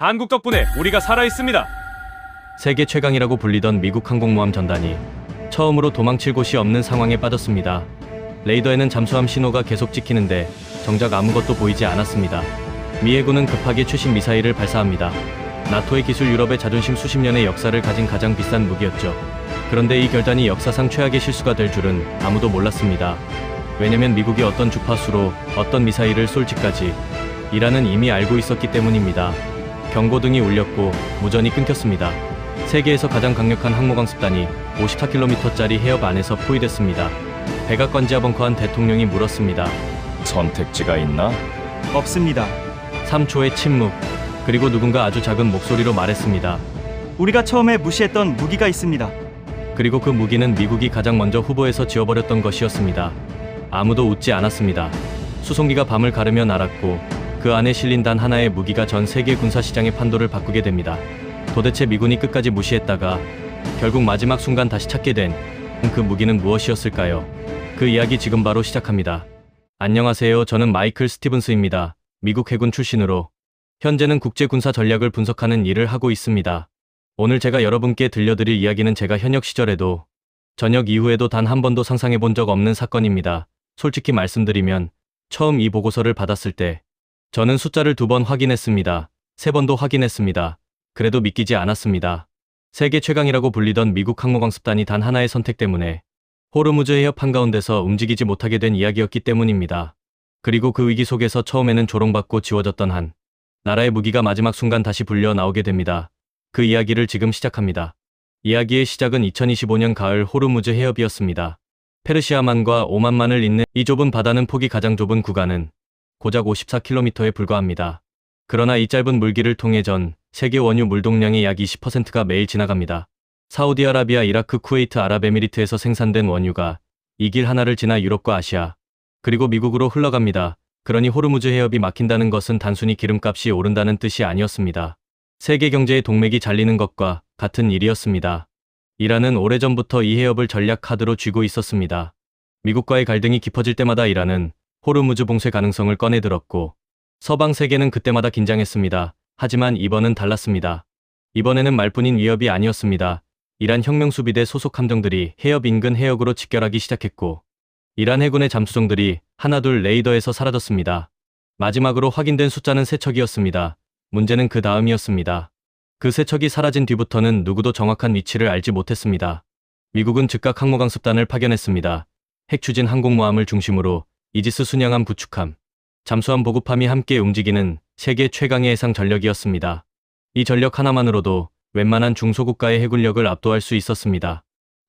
한국 덕분에 우리가 살아있습니다. 세계 최강이라고 불리던 미국 항공모함 전단이 처음으로 도망칠 곳이 없는 상황에 빠졌습니다. 레이더에는 잠수함 신호가 계속 찍히는데 정작 아무것도 보이지 않았습니다. 미 해군은 급하게 최신 미사일을 발사합니다. 나토의 기술, 유럽의 자존심, 수십 년의 역사를 가진 가장 비싼 무기였죠. 그런데 이 결단이 역사상 최악의 실수가 될 줄은 아무도 몰랐습니다. 왜냐면 미국이 어떤 주파수로 어떤 미사일을 쏠지까지 이란은 이미 알고 있었기 때문입니다. 경고등이 울렸고 무전이 끊겼습니다. 세계에서 가장 강력한 항모강습단이 54km짜리 해협 안에서 포위됐습니다. 백악관지하 벙커 안 대통령이 물었습니다. 선택지가 있나? 없습니다. 3초의 침묵, 그리고 누군가 아주 작은 목소리로 말했습니다. 우리가 처음에 무시했던 무기가 있습니다. 그리고 그 무기는 미국이 가장 먼저 후보에서 지워버렸던 것이었습니다. 아무도 웃지 않았습니다. 수송기가 밤을 가르며 날았고 그 안에 실린 단 하나의 무기가 전 세계 군사시장의 판도를 바꾸게 됩니다. 도대체 미군이 끝까지 무시했다가 결국 마지막 순간 다시 찾게 된 그 무기는 무엇이었을까요? 그 이야기 지금 바로 시작합니다. 안녕하세요. 저는 마이클 스티븐스입니다. 미국 해군 출신으로 현재는 국제군사 전략을 분석하는 일을 하고 있습니다. 오늘 제가 여러분께 들려드릴 이야기는 제가 현역 시절에도 전역 이후에도 단 한 번도 상상해 본 적 없는 사건입니다. 솔직히 말씀드리면 처음 이 보고서를 받았을 때 저는 숫자를 2번 확인했습니다. 3번도 확인했습니다. 그래도 믿기지 않았습니다. 세계 최강이라고 불리던 미국 항모강습단이 단 하나의 선택 때문에 호르무즈 해협 한가운데서 움직이지 못하게 된 이야기였기 때문입니다. 그리고 그 위기 속에서 처음에는 조롱받고 지워졌던 한 나라의 무기가 마지막 순간 다시 불려 나오게 됩니다. 그 이야기를 지금 시작합니다. 이야기의 시작은 2025년 가을 호르무즈 해협이었습니다. 페르시아만과 오만만을 잇는 이 좁은 바다는 폭이 가장 좁은 구간은 고작 54km에 불과합니다. 그러나 이 짧은 물길을 통해 전 세계 원유 물동량의 약 20%가 매일 지나갑니다. 사우디아라비아, 이라크, 쿠웨이트, 아랍에미리트에서 생산된 원유가 이 길 하나를 지나 유럽과 아시아, 그리고 미국으로 흘러갑니다. 그러니 호르무즈 해협이 막힌다는 것은 단순히 기름값이 오른다는 뜻이 아니었습니다. 세계 경제의 동맥이 잘리는 것과 같은 일이었습니다. 이란은 오래전부터 이 해협을 전략 카드로 쥐고 있었습니다. 미국과의 갈등이 깊어질 때마다 이란은 호르무즈 봉쇄 가능성을 꺼내들었고 서방 세계는 그때마다 긴장했습니다. 하지만 이번은 달랐습니다. 이번에는 말뿐인 위협이 아니었습니다. 이란 혁명수비대 소속 함정들이 해협 인근 해역으로 직결하기 시작했고 이란 해군의 잠수정들이 하나둘 레이더에서 사라졌습니다. 마지막으로 확인된 숫자는 3척이었습니다. 문제는 그 다음이었습니다. 그 3척이 사라진 뒤부터는 누구도 정확한 위치를 알지 못했습니다. 미국은 즉각 항모강습단을 파견했습니다. 핵추진 항공모함을 중심으로 이지스 순양함, 구축함, 잠수함, 보급함이 함께 움직이는 세계 최강의 해상 전력이었습니다. 이 전력 하나만으로도 웬만한 중소국가의 해군력을 압도할 수 있었습니다.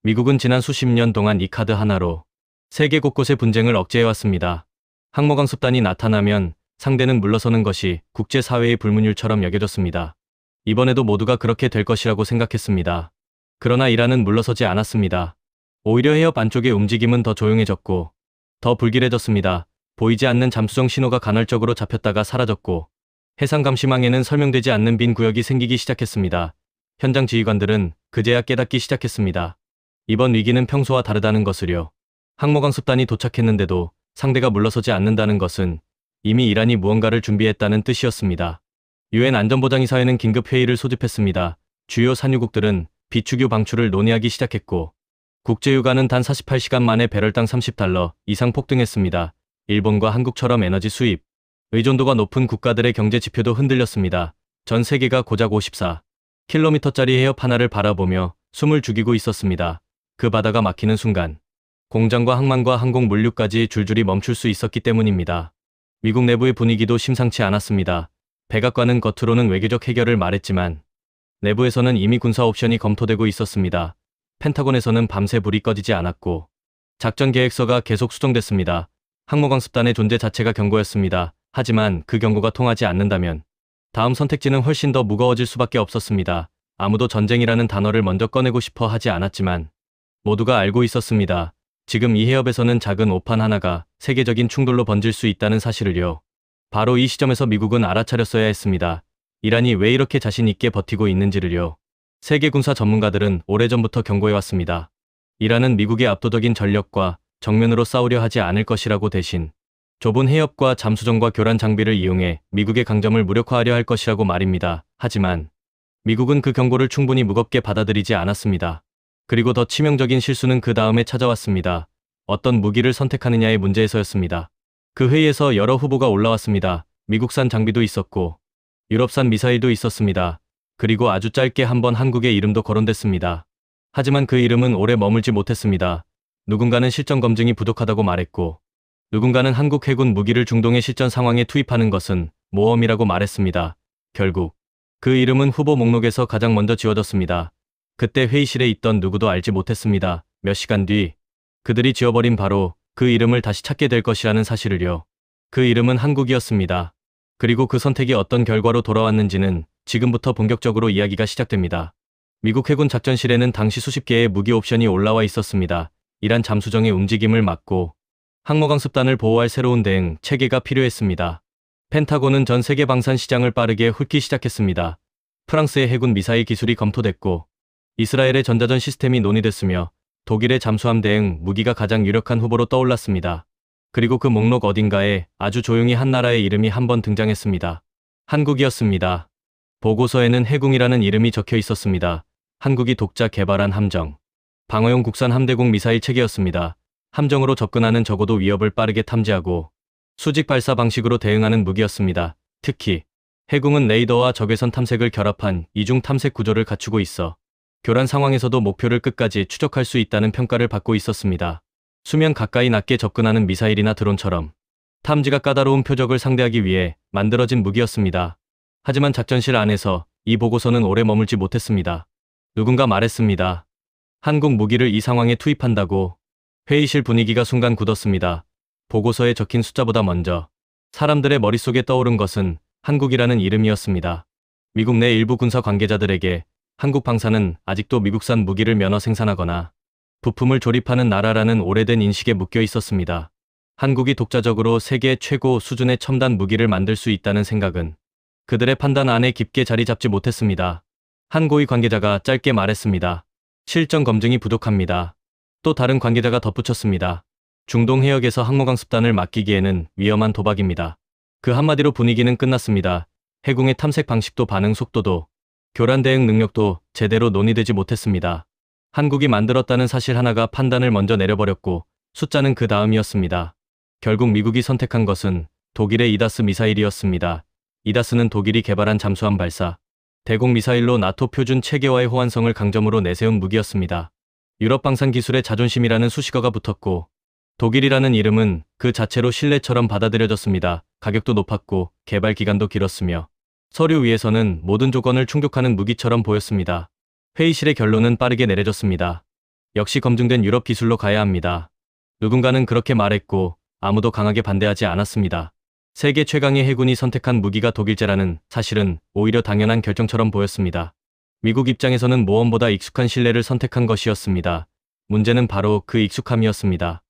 미국은 지난 수십 년 동안 이 카드 하나로 세계 곳곳의 분쟁을 억제해왔습니다. 항모강습단이 나타나면 상대는 물러서는 것이 국제사회의 불문율처럼 여겨졌습니다. 이번에도 모두가 그렇게 될 것이라고 생각했습니다. 그러나 이란은 물러서지 않았습니다. 오히려 해협 안쪽의 움직임은 더 조용해졌고 더 불길해졌습니다. 보이지 않는 잠수정 신호가 간헐적으로 잡혔다가 사라졌고 해상 감시망에는 설명되지 않는 빈 구역이 생기기 시작했습니다. 현장 지휘관들은 그제야 깨닫기 시작했습니다. 이번 위기는 평소와 다르다는 것을요. 항모강습단이 도착했는데도 상대가 물러서지 않는다는 것은 이미 이란이 무언가를 준비했다는 뜻이었습니다. 유엔 안전보장이사회는 긴급 회의를 소집했습니다. 주요 산유국들은 비축유 방출을 논의하기 시작했고 국제유가는 단 48시간 만에 배럴당 $30 이상 폭등했습니다. 일본과 한국처럼 에너지 수입, 의존도가 높은 국가들의 경제 지표도 흔들렸습니다. 전 세계가 고작 54km짜리 해협 하나를 바라보며 숨을 죽이고 있었습니다. 그 바다가 막히는 순간 공장과 항만과 항공 물류까지 줄줄이 멈출 수 있었기 때문입니다. 미국 내부의 분위기도 심상치 않았습니다. 백악관은 겉으로는 외교적 해결을 말했지만 내부에서는 이미 군사 옵션이 검토되고 있었습니다. 펜타곤에서는 밤새 불이 꺼지지 않았고 작전 계획서가 계속 수정됐습니다. 항모강습단의 존재 자체가 경고였습니다. 하지만 그 경고가 통하지 않는다면 다음 선택지는 훨씬 더 무거워질 수밖에 없었습니다. 아무도 전쟁이라는 단어를 먼저 꺼내고 싶어 하지 않았지만 모두가 알고 있었습니다. 지금 이 해협에서는 작은 오판 하나가 세계적인 충돌로 번질 수 있다는 사실을요. 바로 이 시점에서 미국은 알아차렸어야 했습니다. 이란이 왜 이렇게 자신 있게 버티고 있는지를요. 세계 군사 전문가들은 오래전부터 경고해왔습니다. 이란은 미국의 압도적인 전력과 정면으로 싸우려 하지 않을 것이라고, 대신 좁은 해협과 잠수정과 교란 장비를 이용해 미국의 강점을 무력화하려 할 것이라고 말입니다. 하지만 미국은 그 경고를 충분히 무겁게 받아들이지 않았습니다. 그리고 더 치명적인 실수는 그 다음에 찾아왔습니다. 어떤 무기를 선택하느냐의 문제에서였습니다. 그 회의에서 여러 후보가 올라왔습니다. 미국산 장비도 있었고 유럽산 미사일도 있었습니다. 그리고 아주 짧게 한번 한국의 이름도 거론됐습니다. 하지만 그 이름은 오래 머물지 못했습니다. 누군가는 실전 검증이 부족하다고 말했고 누군가는 한국 해군 무기를 중동의 실전 상황에 투입하는 것은 모험이라고 말했습니다. 결국 그 이름은 후보 목록에서 가장 먼저 지워졌습니다. 그때 회의실에 있던 누구도 알지 못했습니다. 몇 시간 뒤 그들이 지워버린 바로 그 이름을 다시 찾게 될 것이라는 사실을요. 그 이름은 한국이었습니다. 그리고 그 선택이 어떤 결과로 돌아왔는지는 지금부터 본격적으로 이야기가 시작됩니다. 미국 해군 작전실에는 당시 수십 개의 무기 옵션이 올라와 있었습니다. 이란 잠수정의 움직임을 막고 항모강습단을 보호할 새로운 대응 체계가 필요했습니다. 펜타곤은 전 세계 방산 시장을 빠르게 훑기 시작했습니다. 프랑스의 해군 미사일 기술이 검토됐고 이스라엘의 전자전 시스템이 논의됐으며 독일의 잠수함 대응 무기가 가장 유력한 후보로 떠올랐습니다. 그리고 그 목록 어딘가에 아주 조용히 한 나라의 이름이 한 번 등장했습니다. 한국이었습니다. 보고서에는 해궁이라는 이름이 적혀 있었습니다. 한국이 독자 개발한 함정. 방어용 국산 함대공 미사일 체계였습니다. 함정으로 접근하는 적어도 위협을 빠르게 탐지하고 수직 발사 방식으로 대응하는 무기였습니다. 특히 해궁은 레이더와 적외선 탐색을 결합한 이중 탐색 구조를 갖추고 있어 교란 상황에서도 목표를 끝까지 추적할 수 있다는 평가를 받고 있었습니다. 수면 가까이 낮게 접근하는 미사일이나 드론처럼 탐지가 까다로운 표적을 상대하기 위해 만들어진 무기였습니다. 하지만 작전실 안에서 이 보고서는 오래 머물지 못했습니다. 누군가 말했습니다. 한국 무기를 이 상황에 투입한다고. 회의실 분위기가 순간 굳었습니다. 보고서에 적힌 숫자보다 먼저 사람들의 머릿속에 떠오른 것은 한국이라는 이름이었습니다. 미국 내 일부 군사 관계자들에게 한국 방사는 아직도 미국산 무기를 면허 생산하거나 부품을 조립하는 나라라는 오래된 인식에 묶여 있었습니다. 한국이 독자적으로 세계 최고 수준의 첨단 무기를 만들 수 있다는 생각은 그들의 판단 안에 깊게 자리 잡지 못했습니다. 한 고위 관계자가 짧게 말했습니다. 실전 검증이 부족합니다. 또 다른 관계자가 덧붙였습니다. 중동 해역에서 항모강습단을 맡기기에는 위험한 도박입니다. 그 한마디로 분위기는 끝났습니다. 해궁의 탐색 방식도 반응 속도도 교란 대응 능력도 제대로 논의되지 못했습니다. 한국이 만들었다는 사실 하나가 판단을 먼저 내려버렸고 숫자는 그 다음이었습니다. 결국 미국이 선택한 것은 독일의 이다스 미사일이었습니다. 이다스는 독일이 개발한 잠수함 발사 대공 미사일로 나토 표준 체계와의 호환성을 강점으로 내세운 무기였습니다. 유럽 방산 기술의 자존심이라는 수식어가 붙었고 독일이라는 이름은 그 자체로 신뢰처럼 받아들여졌습니다. 가격도 높았고 개발 기간도 길었으며 서류 위에서는 모든 조건을 충족하는 무기처럼 보였습니다. 회의실의 결론은 빠르게 내려졌습니다. 역시 검증된 유럽 기술로 가야 합니다. 누군가는 그렇게 말했고 아무도 강하게 반대하지 않았습니다. 세계 최강의 해군이 선택한 무기가 독일제라는 사실은 오히려 당연한 결정처럼 보였습니다. 미국 입장에서는 모험보다 익숙한 신뢰를 선택한 것이었습니다. 문제는 바로 그 익숙함이었습니다.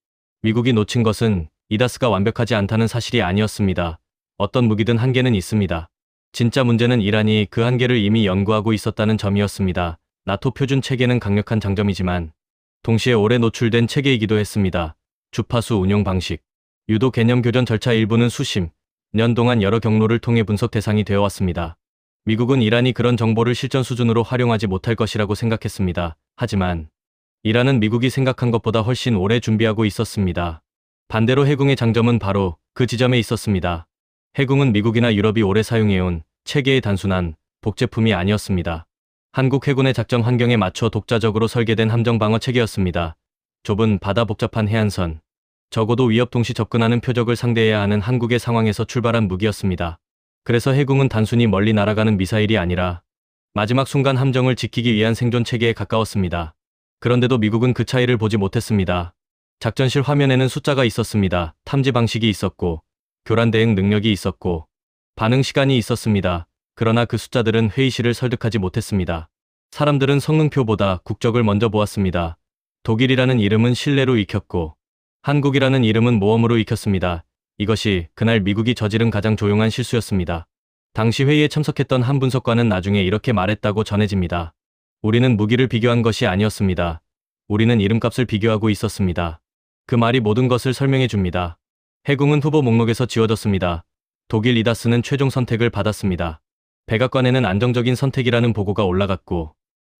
미국이 놓친 것은 이다스가 완벽하지 않다는 사실이 아니었습니다. 어떤 무기든 한계는 있습니다. 진짜 문제는 이란이 그 한계를 이미 연구하고 있었다는 점이었습니다. 나토 표준 체계는 강력한 장점이지만 동시에 오래 노출된 체계이기도 했습니다. 주파수 운용 방식, 유도 개념 교전 절차 일부는 수십 년 동안 여러 경로를 통해 분석 대상이 되어 왔습니다. 미국은 이란이 그런 정보를 실전 수준으로 활용하지 못할 것이라고 생각했습니다. 하지만 이란은 미국이 생각한 것보다 훨씬 오래 준비하고 있었습니다. 반대로 해궁의 장점은 바로 그 지점에 있었습니다. 해궁은 미국이나 유럽이 오래 사용해온 체계의 단순한 복제품이 아니었습니다. 한국 해군의 작전 환경에 맞춰 독자적으로 설계된 함정 방어 체계였습니다. 좁은 바다 복잡한 해안선, 적어도 위협 동시 접근하는 표적을 상대해야 하는 한국의 상황에서 출발한 무기였습니다. 그래서 해궁은 단순히 멀리 날아가는 미사일이 아니라 마지막 순간 함정을 지키기 위한 생존 체계에 가까웠습니다. 그런데도 미국은 그 차이를 보지 못했습니다. 작전실 화면에는 숫자가 있었습니다. 탐지 방식이 있었고 교란 대응 능력이 있었고 반응 시간이 있었습니다. 그러나 그 숫자들은 회의실을 설득하지 못했습니다. 사람들은 성능표보다 국적을 먼저 보았습니다. 독일이라는 이름은 신뢰로 익혔고 한국이라는 이름은 모험으로 익혔습니다. 이것이 그날 미국이 저지른 가장 조용한 실수였습니다. 당시 회의에 참석했던 한 분석관은 나중에 이렇게 말했다고 전해집니다. 우리는 무기를 비교한 것이 아니었습니다. 우리는 이름값을 비교하고 있었습니다. 그 말이 모든 것을 설명해 줍니다. 해궁은 후보 목록에서 지워졌습니다. 독일 이다스는 최종 선택을 받았습니다. 백악관에는 안정적인 선택이라는 보고가 올라갔고,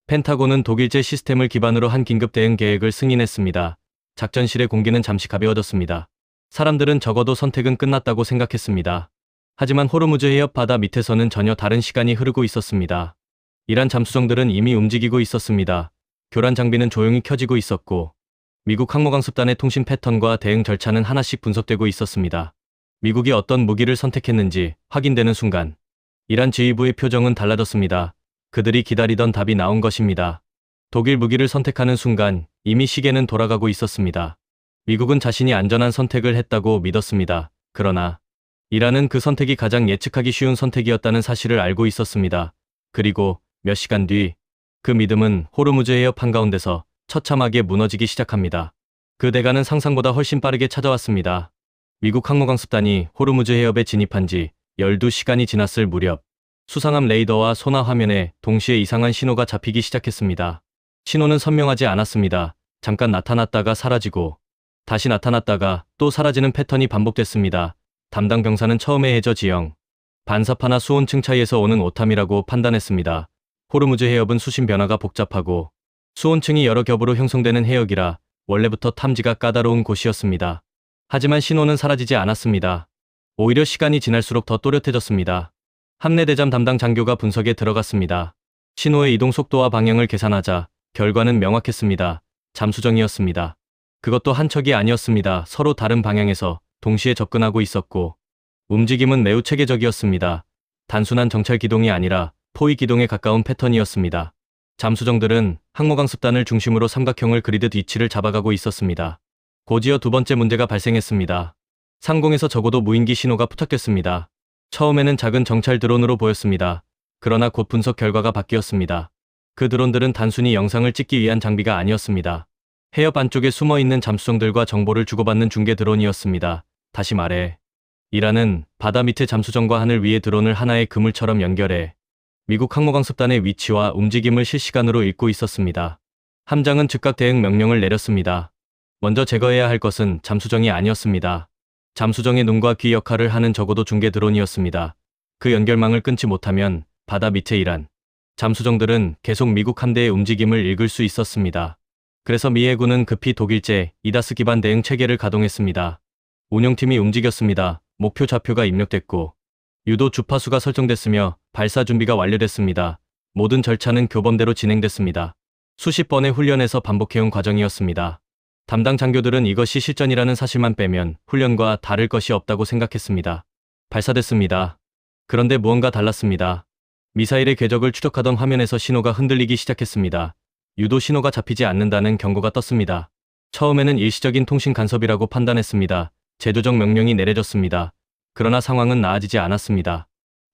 펜타곤은 독일제 시스템을 기반으로 한 긴급 대응 계획을 승인했습니다. 작전실의 공기는 잠시 가벼워졌습니다. 사람들은 적어도 선택은 끝났다고 생각했습니다. 하지만 호르무즈 해협 바다 밑에서는 전혀 다른 시간이 흐르고 있었습니다. 이란 잠수정들은 이미 움직이고 있었습니다. 교란 장비는 조용히 켜지고 있었고, 미국 항모강습단의 통신 패턴과 대응 절차는 하나씩 분석되고 있었습니다. 미국이 어떤 무기를 선택했는지 확인되는 순간, 이란 지휘부의 표정은 달라졌습니다. 그들이 기다리던 답이 나온 것입니다. 독일 무기를 선택하는 순간 이미 시계는 돌아가고 있었습니다. 미국은 자신이 안전한 선택을 했다고 믿었습니다. 그러나 이란은 그 선택이 가장 예측하기 쉬운 선택이었다는 사실을 알고 있었습니다. 그리고 몇 시간 뒤 그 믿음은 호르무즈 해협 한가운데서 처참하게 무너지기 시작합니다. 그 대가는 상상보다 훨씬 빠르게 찾아왔습니다. 미국 항모강습단이 호르무즈 해협에 진입한 지 12시간이 지났을 무렵, 수상함 레이더와 소나 화면에 동시에 이상한 신호가 잡히기 시작했습니다. 신호는 선명하지 않았습니다. 잠깐 나타났다가 사라지고 다시 나타났다가 또 사라지는 패턴이 반복됐습니다. 담당 병사는 처음에 해저 지형, 반사파나 수온층 차이에서 오는 오탐이라고 판단했습니다. 호르무즈 해협은 수심 변화가 복잡하고 수온층이 여러 겹으로 형성되는 해역이라 원래부터 탐지가 까다로운 곳이었습니다. 하지만 신호는 사라지지 않았습니다. 오히려 시간이 지날수록 더 또렷해졌습니다. 함내대잠 담당 장교가 분석에 들어갔습니다. 신호의 이동 속도와 방향을 계산하자 결과는 명확했습니다. 잠수정이었습니다. 그것도 한 척이 아니었습니다. 서로 다른 방향에서 동시에 접근하고 있었고, 움직임은 매우 체계적이었습니다. 단순한 정찰 기동이 아니라 포위 기동에 가까운 패턴이었습니다. 잠수정들은 항모강습단을 중심으로 삼각형을 그리듯 위치를 잡아가고 있었습니다. 곧이어 두 번째 문제가 발생했습니다. 상공에서 적어도 무인기 신호가 포착됐습니다. 처음에는 작은 정찰 드론으로 보였습니다. 그러나 곧 분석 결과가 바뀌었습니다. 그 드론들은 단순히 영상을 찍기 위한 장비가 아니었습니다. 해협 안쪽에 숨어있는 잠수정들과 정보를 주고받는 중계 드론이었습니다. 다시 말해, 이란은 바다 밑의 잠수정과 하늘 위의 드론을 하나의 그물처럼 연결해 미국 항모강습단의 위치와 움직임을 실시간으로 읽고 있었습니다. 함장은 즉각 대응 명령을 내렸습니다. 먼저 제거해야 할 것은 잠수정이 아니었습니다. 잠수정의 눈과 귀 역할을 하는 적어도 중계 드론이었습니다. 그 연결망을 끊지 못하면 바다 밑에 이란 잠수정들은 계속 미국 함대의 움직임을 읽을 수 있었습니다. 그래서 미 해군은 급히 독일제 이다스 기반 대응 체계를 가동했습니다. 운용팀이 움직였습니다. 목표 좌표가 입력됐고 유도 주파수가 설정됐으며 발사 준비가 완료됐습니다. 모든 절차는 교범대로 진행됐습니다. 수십 번의 훈련에서 반복해온 과정이었습니다. 담당 장교들은 이것이 실전이라는 사실만 빼면 훈련과 다를 것이 없다고 생각했습니다. 발사됐습니다. 그런데 무언가 달랐습니다. 미사일의 궤적을 추적하던 화면에서 신호가 흔들리기 시작했습니다. 유도 신호가 잡히지 않는다는 경고가 떴습니다. 처음에는 일시적인 통신 간섭이라고 판단했습니다. 재조정 명령이 내려졌습니다. 그러나 상황은 나아지지 않았습니다.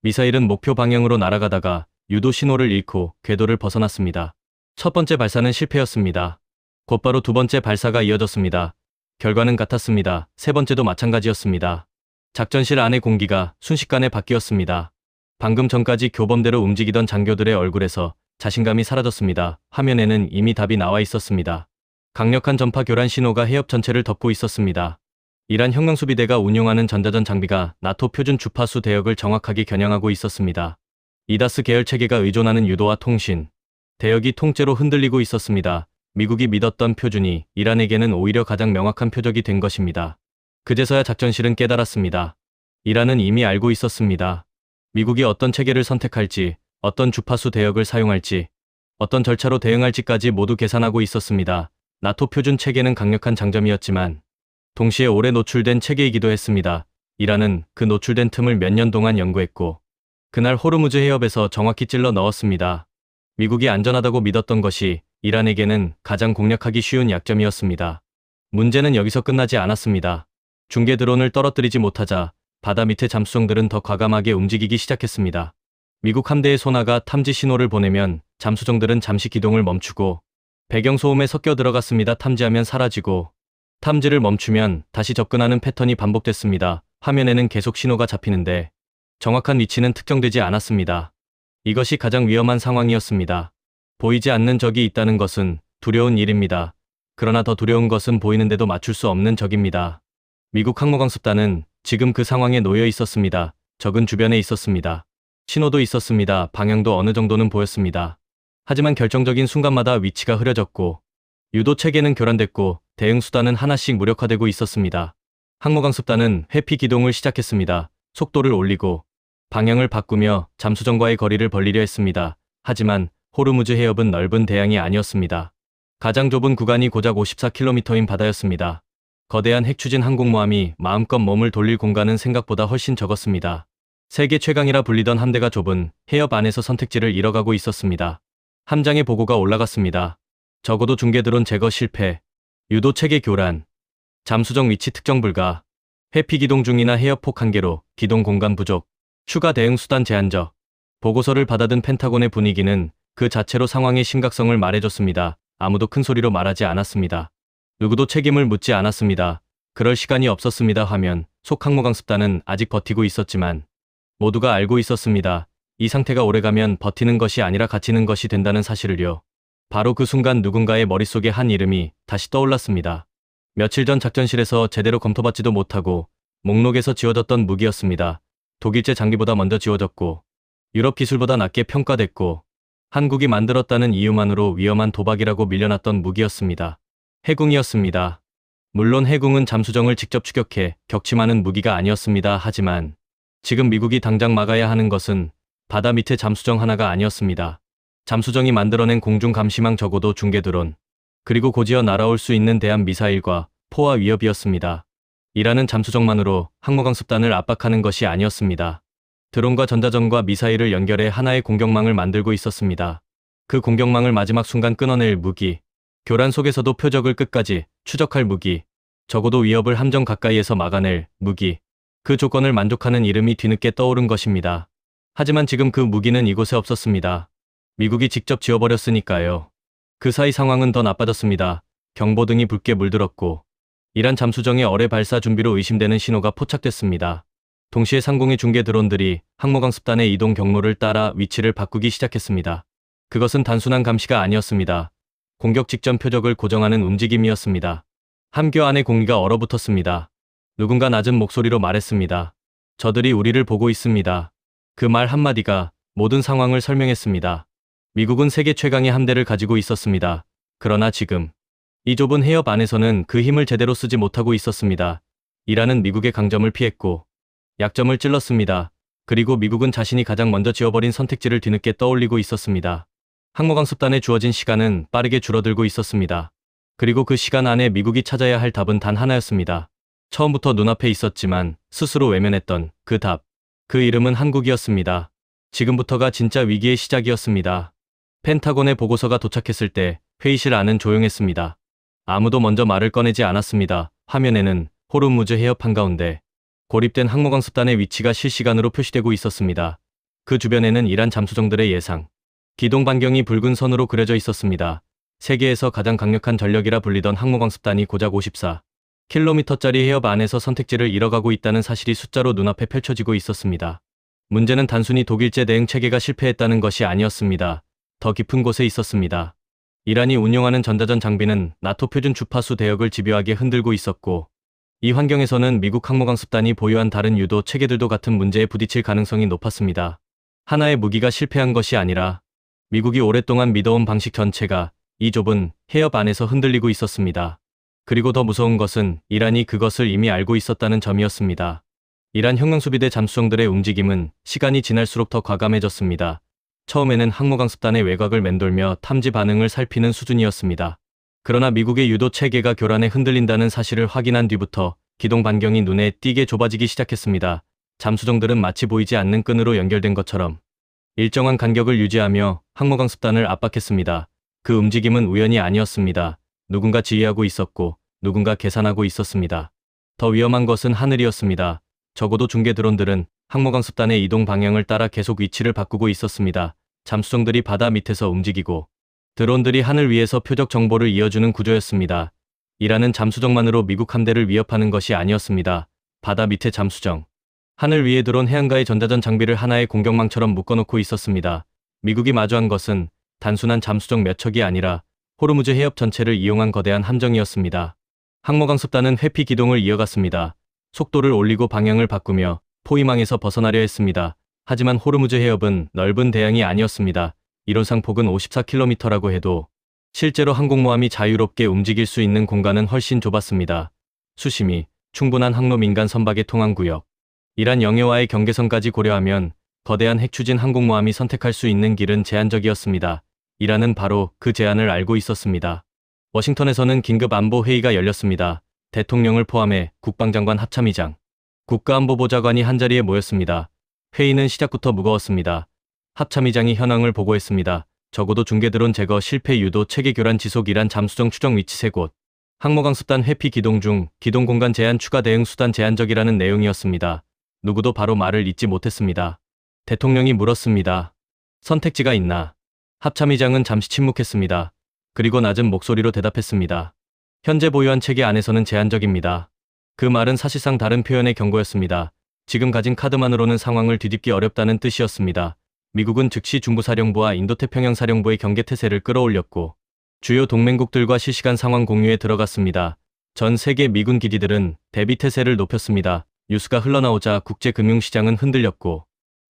미사일은 목표 방향으로 날아가다가 유도 신호를 잃고 궤도를 벗어났습니다. 첫 번째 발사는 실패였습니다. 곧바로 두 번째 발사가 이어졌습니다. 결과는 같았습니다. 세 번째도 마찬가지였습니다. 작전실 안의 공기가 순식간에 바뀌었습니다. 방금 전까지 교범대로 움직이던 장교들의 얼굴에서 자신감이 사라졌습니다. 화면에는 이미 답이 나와 있었습니다. 강력한 전파 교란 신호가 해협 전체를 덮고 있었습니다. 이란 혁명수비대가 운용하는 전자전 장비가 나토 표준 주파수 대역을 정확하게 겨냥하고 있었습니다. 이다스 계열 체계가 의존하는 유도와 통신, 대역이 통째로 흔들리고 있었습니다. 미국이 믿었던 표준이 이란에게는 오히려 가장 명확한 표적이 된 것입니다. 그제서야 작전실은 깨달았습니다. 이란은 이미 알고 있었습니다. 미국이 어떤 체계를 선택할지, 어떤 주파수 대역을 사용할지, 어떤 절차로 대응할지까지 모두 계산하고 있었습니다. 나토 표준 체계는 강력한 장점이었지만 동시에 오래 노출된 체계이기도 했습니다. 이란은 그 노출된 틈을 몇 년 동안 연구했고 그날 호르무즈 해협에서 정확히 찔러 넣었습니다. 미국이 안전하다고 믿었던 것이 이란에게는 가장 공략하기 쉬운 약점이었습니다. 문제는 여기서 끝나지 않았습니다. 중계 드론을 떨어뜨리지 못하자 바다 밑의 잠수정들은 더 과감하게 움직이기 시작했습니다. 미국 함대의 소나가 탐지 신호를 보내면 잠수정들은 잠시 기동을 멈추고 배경소음에 섞여 들어갔습니다. 탐지하면 사라지고 탐지를 멈추면 다시 접근하는 패턴이 반복됐습니다. 화면에는 계속 신호가 잡히는데 정확한 위치는 특정되지 않았습니다. 이것이 가장 위험한 상황이었습니다. 보이지 않는 적이 있다는 것은 두려운 일입니다. 그러나 더 두려운 것은 보이는데도 맞출 수 없는 적입니다. 미국 항모강습단은 지금 그 상황에 놓여 있었습니다. 적은 주변에 있었습니다. 신호도 있었습니다. 방향도 어느 정도는 보였습니다. 하지만 결정적인 순간마다 위치가 흐려졌고 유도 체계는 교란됐고 대응 수단은 하나씩 무력화되고 있었습니다. 항모강습단은 회피 기동을 시작했습니다. 속도를 올리고 방향을 바꾸며 잠수정과의 거리를 벌리려 했습니다. 하지만 호르무즈 해협은 넓은 대양이 아니었습니다. 가장 좁은 구간이 고작 54km인 바다였습니다. 거대한 핵추진 항공모함이 마음껏 몸을 돌릴 공간은 생각보다 훨씬 적었습니다. 세계 최강이라 불리던 함대가 좁은 해협 안에서 선택지를 잃어가고 있었습니다. 함장의 보고가 올라갔습니다. 적어도 중계 드론 제거 실패, 유도 체계 교란, 잠수정 위치 특정 불가, 회피 기동 중이나 해협 폭 한계로 기동 공간 부족, 추가 대응 수단 제한적. 보고서를 받아든 펜타곤의 분위기는 그 자체로 상황의 심각성을 말해줬습니다. 아무도 큰 소리로 말하지 않았습니다. 누구도 책임을 묻지 않았습니다. 그럴 시간이 없었습니다. 화면 속 항모강습단은 아직 버티고 있었지만 모두가 알고 있었습니다. 이 상태가 오래가면 버티는 것이 아니라 갇히는 것이 된다는 사실을요. 바로 그 순간 누군가의 머릿속에 한 이름이 다시 떠올랐습니다. 며칠 전 작전실에서 제대로 검토받지도 못하고 목록에서 지워졌던 무기였습니다. 독일제 장비보다 먼저 지워졌고 유럽 기술보다 낮게 평가됐고 한국이 만들었다는 이유만으로 위험한 도박이라고 밀려났던 무기였습니다. 해궁이었습니다. 물론 해궁은 잠수정을 직접 추격해 격침하는 무기가 아니었습니다. 하지만 지금 미국이 당장 막아야 하는 것은 바다 밑에 잠수정 하나가 아니었습니다. 잠수정이 만들어낸 공중 감시망 적어도 중계 드론, 그리고 고지어 날아올 수 있는 대한 미사일과 포화 위협이었습니다. 이라는 잠수정만으로 항모강습단을 압박하는 것이 아니었습니다. 드론과 전자전과 미사일을 연결해 하나의 공격망을 만들고 있었습니다. 그 공격망을 마지막 순간 끊어낼 무기, 교란 속에서도 표적을 끝까지 추적할 무기, 적어도 위협을 함정 가까이에서 막아낼 무기, 그 조건을 만족하는 이름이 뒤늦게 떠오른 것입니다. 하지만 지금 그 무기는 이곳에 없었습니다. 미국이 직접 지워버렸으니까요. 그 사이 상황은 더 나빠졌습니다. 경보등이 붉게 물들었고 이란 잠수정의 어뢰 발사 준비로 의심되는 신호가 포착됐습니다. 동시에 상공의 중계 드론들이 항모강습단의 이동 경로를 따라 위치를 바꾸기 시작했습니다. 그것은 단순한 감시가 아니었습니다. 공격 직전 표적을 고정하는 움직임이었습니다. 함교 안의 공기가 얼어붙었습니다. 누군가 낮은 목소리로 말했습니다. 저들이 우리를 보고 있습니다. 그 말 한마디가 모든 상황을 설명했습니다. 미국은 세계 최강의 함대를 가지고 있었습니다. 그러나 지금 이 좁은 해협 안에서는 그 힘을 제대로 쓰지 못하고 있었습니다. 이란은 미국의 강점을 피했고 약점을 찔렀습니다. 그리고 미국은 자신이 가장 먼저 지워버린 선택지를 뒤늦게 떠올리고 있었습니다. 항모강습단에 주어진 시간은 빠르게 줄어들고 있었습니다. 그리고 그 시간 안에 미국이 찾아야 할 답은 단 하나였습니다. 처음부터 눈앞에 있었지만 스스로 외면했던 그 답. 그 이름은 한국이었습니다. 지금부터가 진짜 위기의 시작이었습니다. 펜타곤의 보고서가 도착했을 때 회의실 안은 조용했습니다. 아무도 먼저 말을 꺼내지 않았습니다. 화면에는 호르무즈 해협 한가운데 고립된 항모강습단의 위치가 실시간으로 표시되고 있었습니다. 그 주변에는 이란 잠수정들의 예상, 기동 반경이 붉은 선으로 그려져 있었습니다. 세계에서 가장 강력한 전력이라 불리던 항모강습단이 고작 54km짜리 해협 안에서 선택지를 잃어가고 있다는 사실이 숫자로 눈앞에 펼쳐지고 있었습니다. 문제는 단순히 독일제 대응 체계가 실패했다는 것이 아니었습니다. 더 깊은 곳에 있었습니다. 이란이 운용하는 전자전 장비는 나토 표준 주파수 대역을 집요하게 흔들고 있었고 이 환경에서는 미국 항모강습단이 보유한 다른 유도 체계들도 같은 문제에 부딪힐 가능성이 높았습니다. 하나의 무기가 실패한 것이 아니라 미국이 오랫동안 믿어온 방식 전체가 이 좁은 해협 안에서 흔들리고 있었습니다. 그리고 더 무서운 것은 이란이 그것을 이미 알고 있었다는 점이었습니다. 이란 혁명수비대 잠수정들의 움직임은 시간이 지날수록 더 과감해졌습니다. 처음에는 항모강습단의 외곽을 맴돌며 탐지 반응을 살피는 수준이었습니다. 그러나 미국의 유도 체계가 교란에 흔들린다는 사실을 확인한 뒤부터 기동 반경이 눈에 띄게 좁아지기 시작했습니다. 잠수정들은 마치 보이지 않는 끈으로 연결된 것처럼 일정한 간격을 유지하며 항모강습단을 압박했습니다. 그 움직임은 우연이 아니었습니다. 누군가 지휘하고 있었고 누군가 계산하고 있었습니다. 더 위험한 것은 하늘이었습니다. 적어도 중계 드론들은 항모강습단의 이동 방향을 따라 계속 위치를 바꾸고 있었습니다. 잠수정들이 바다 밑에서 움직이고 드론들이 하늘 위에서 표적 정보를 이어주는 구조였습니다. 이란은 잠수정만으로 미국 함대를 위협하는 것이 아니었습니다. 바다 밑의 잠수정, 하늘 위에 드론 해안가의 전자전 장비를 하나의 공격망처럼 묶어놓고 있었습니다. 미국이 마주한 것은 단순한 잠수정 몇 척이 아니라 호르무즈 해협 전체를 이용한 거대한 함정이었습니다. 항모강습단은 회피 기동을 이어갔습니다. 속도를 올리고 방향을 바꾸며 포위망에서 벗어나려 했습니다. 하지만 호르무즈 해협은 넓은 대양이 아니었습니다. 이론상 폭은 54km라고 해도 실제로 항공모함이 자유롭게 움직일 수 있는 공간은 훨씬 좁았습니다. 수심이 충분한 항로 민간 선박의 통항 구역. 이란 영해와의 경계선까지 고려하면 거대한 핵추진 항공모함이 선택할 수 있는 길은 제한적이었습니다. 이란은 바로 그 제한을 알고 있었습니다. 워싱턴에서는 긴급 안보 회의가 열렸습니다. 대통령을 포함해 국방장관 합참의장, 국가안보보좌관이 한자리에 모였습니다. 회의는 시작부터 무거웠습니다. 합참의장이 현황을 보고했습니다. 적어도 중계드론 제거 실패 유도 체계 교란 지속 이란 잠수정 추정 위치 3곳. 항모강습단 회피 기동 중 기동 공간 제한 추가 대응 수단 제한적이라는 내용이었습니다. 누구도 바로 말을 잇지 못했습니다. 대통령이 물었습니다. 선택지가 있나? 합참의장은 잠시 침묵했습니다. 그리고 낮은 목소리로 대답했습니다. 현재 보유한 체계 안에서는 제한적입니다. 그 말은 사실상 다른 표현의 경고였습니다. 지금 가진 카드만으로는 상황을 뒤집기 어렵다는 뜻이었습니다. 미국은 즉시 중부사령부와 인도태평양사령부의 경계태세를 끌어올렸고 주요 동맹국들과 실시간 상황 공유에 들어갔습니다. 전 세계 미군 기지들은 대비태세를 높였습니다. 뉴스가 흘러나오자 국제금융시장은 흔들렸고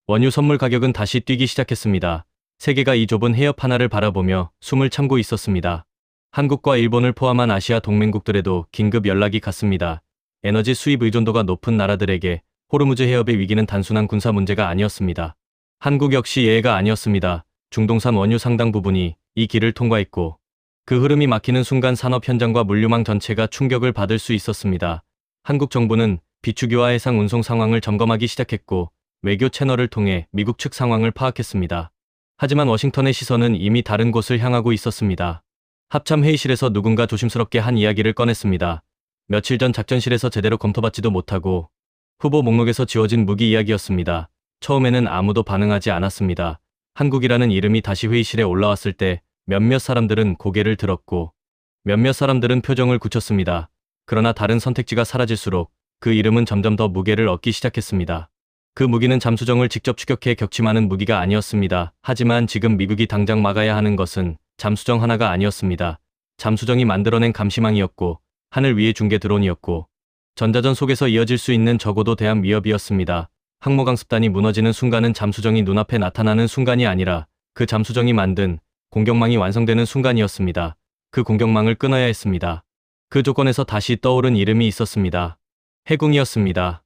원유 선물 가격은 다시 뛰기 시작했습니다. 세계가 이 좁은 해협 하나를 바라보며 숨을 참고 있었습니다. 한국과 일본을 포함한 아시아 동맹국들에도 긴급 연락이 갔습니다. 에너지 수입 의존도가 높은 나라들에게 호르무즈 해협의 위기는 단순한 군사 문제가 아니었습니다. 한국 역시 예외가 아니었습니다. 중동산 원유 상당 부분이 이 길을 통과했고 그 흐름이 막히는 순간 산업 현장과 물류망 전체가 충격을 받을 수 있었습니다. 한국 정부는 비축유와 해상 운송 상황을 점검하기 시작했고 외교 채널을 통해 미국 측 상황을 파악했습니다. 하지만 워싱턴의 시선은 이미 다른 곳을 향하고 있었습니다. 합참 회의실에서 누군가 조심스럽게 한 이야기를 꺼냈습니다. 며칠 전 작전실에서 제대로 검토받지도 못하고 후보 목록에서 지워진 무기 이야기였습니다. 처음에는 아무도 반응하지 않았습니다. 한국이라는 이름이 다시 회의실에 올라왔을 때 몇몇 사람들은 고개를 들었고 몇몇 사람들은 표정을 굳혔습니다. 그러나 다른 선택지가 사라질수록 그 이름은 점점 더 무게를 얻기 시작했습니다. 그 무기는 잠수정을 직접 추격해 격침하는 무기가 아니었습니다. 하지만 지금 미국이 당장 막아야 하는 것은 잠수정 하나가 아니었습니다. 잠수정이 만들어낸 감시망이었고 하늘 위의 중계 드론이었고 전자전 속에서 이어질 수 있는 적어도 대한 위협이었습니다. 항모강습단이 무너지는 순간은 잠수정이 눈앞에 나타나는 순간이 아니라 그 잠수정이 만든 공격망이 완성되는 순간이었습니다. 그 공격망을 끊어야 했습니다. 그 조건에서 다시 떠오른 이름이 있었습니다. 해궁이었습니다.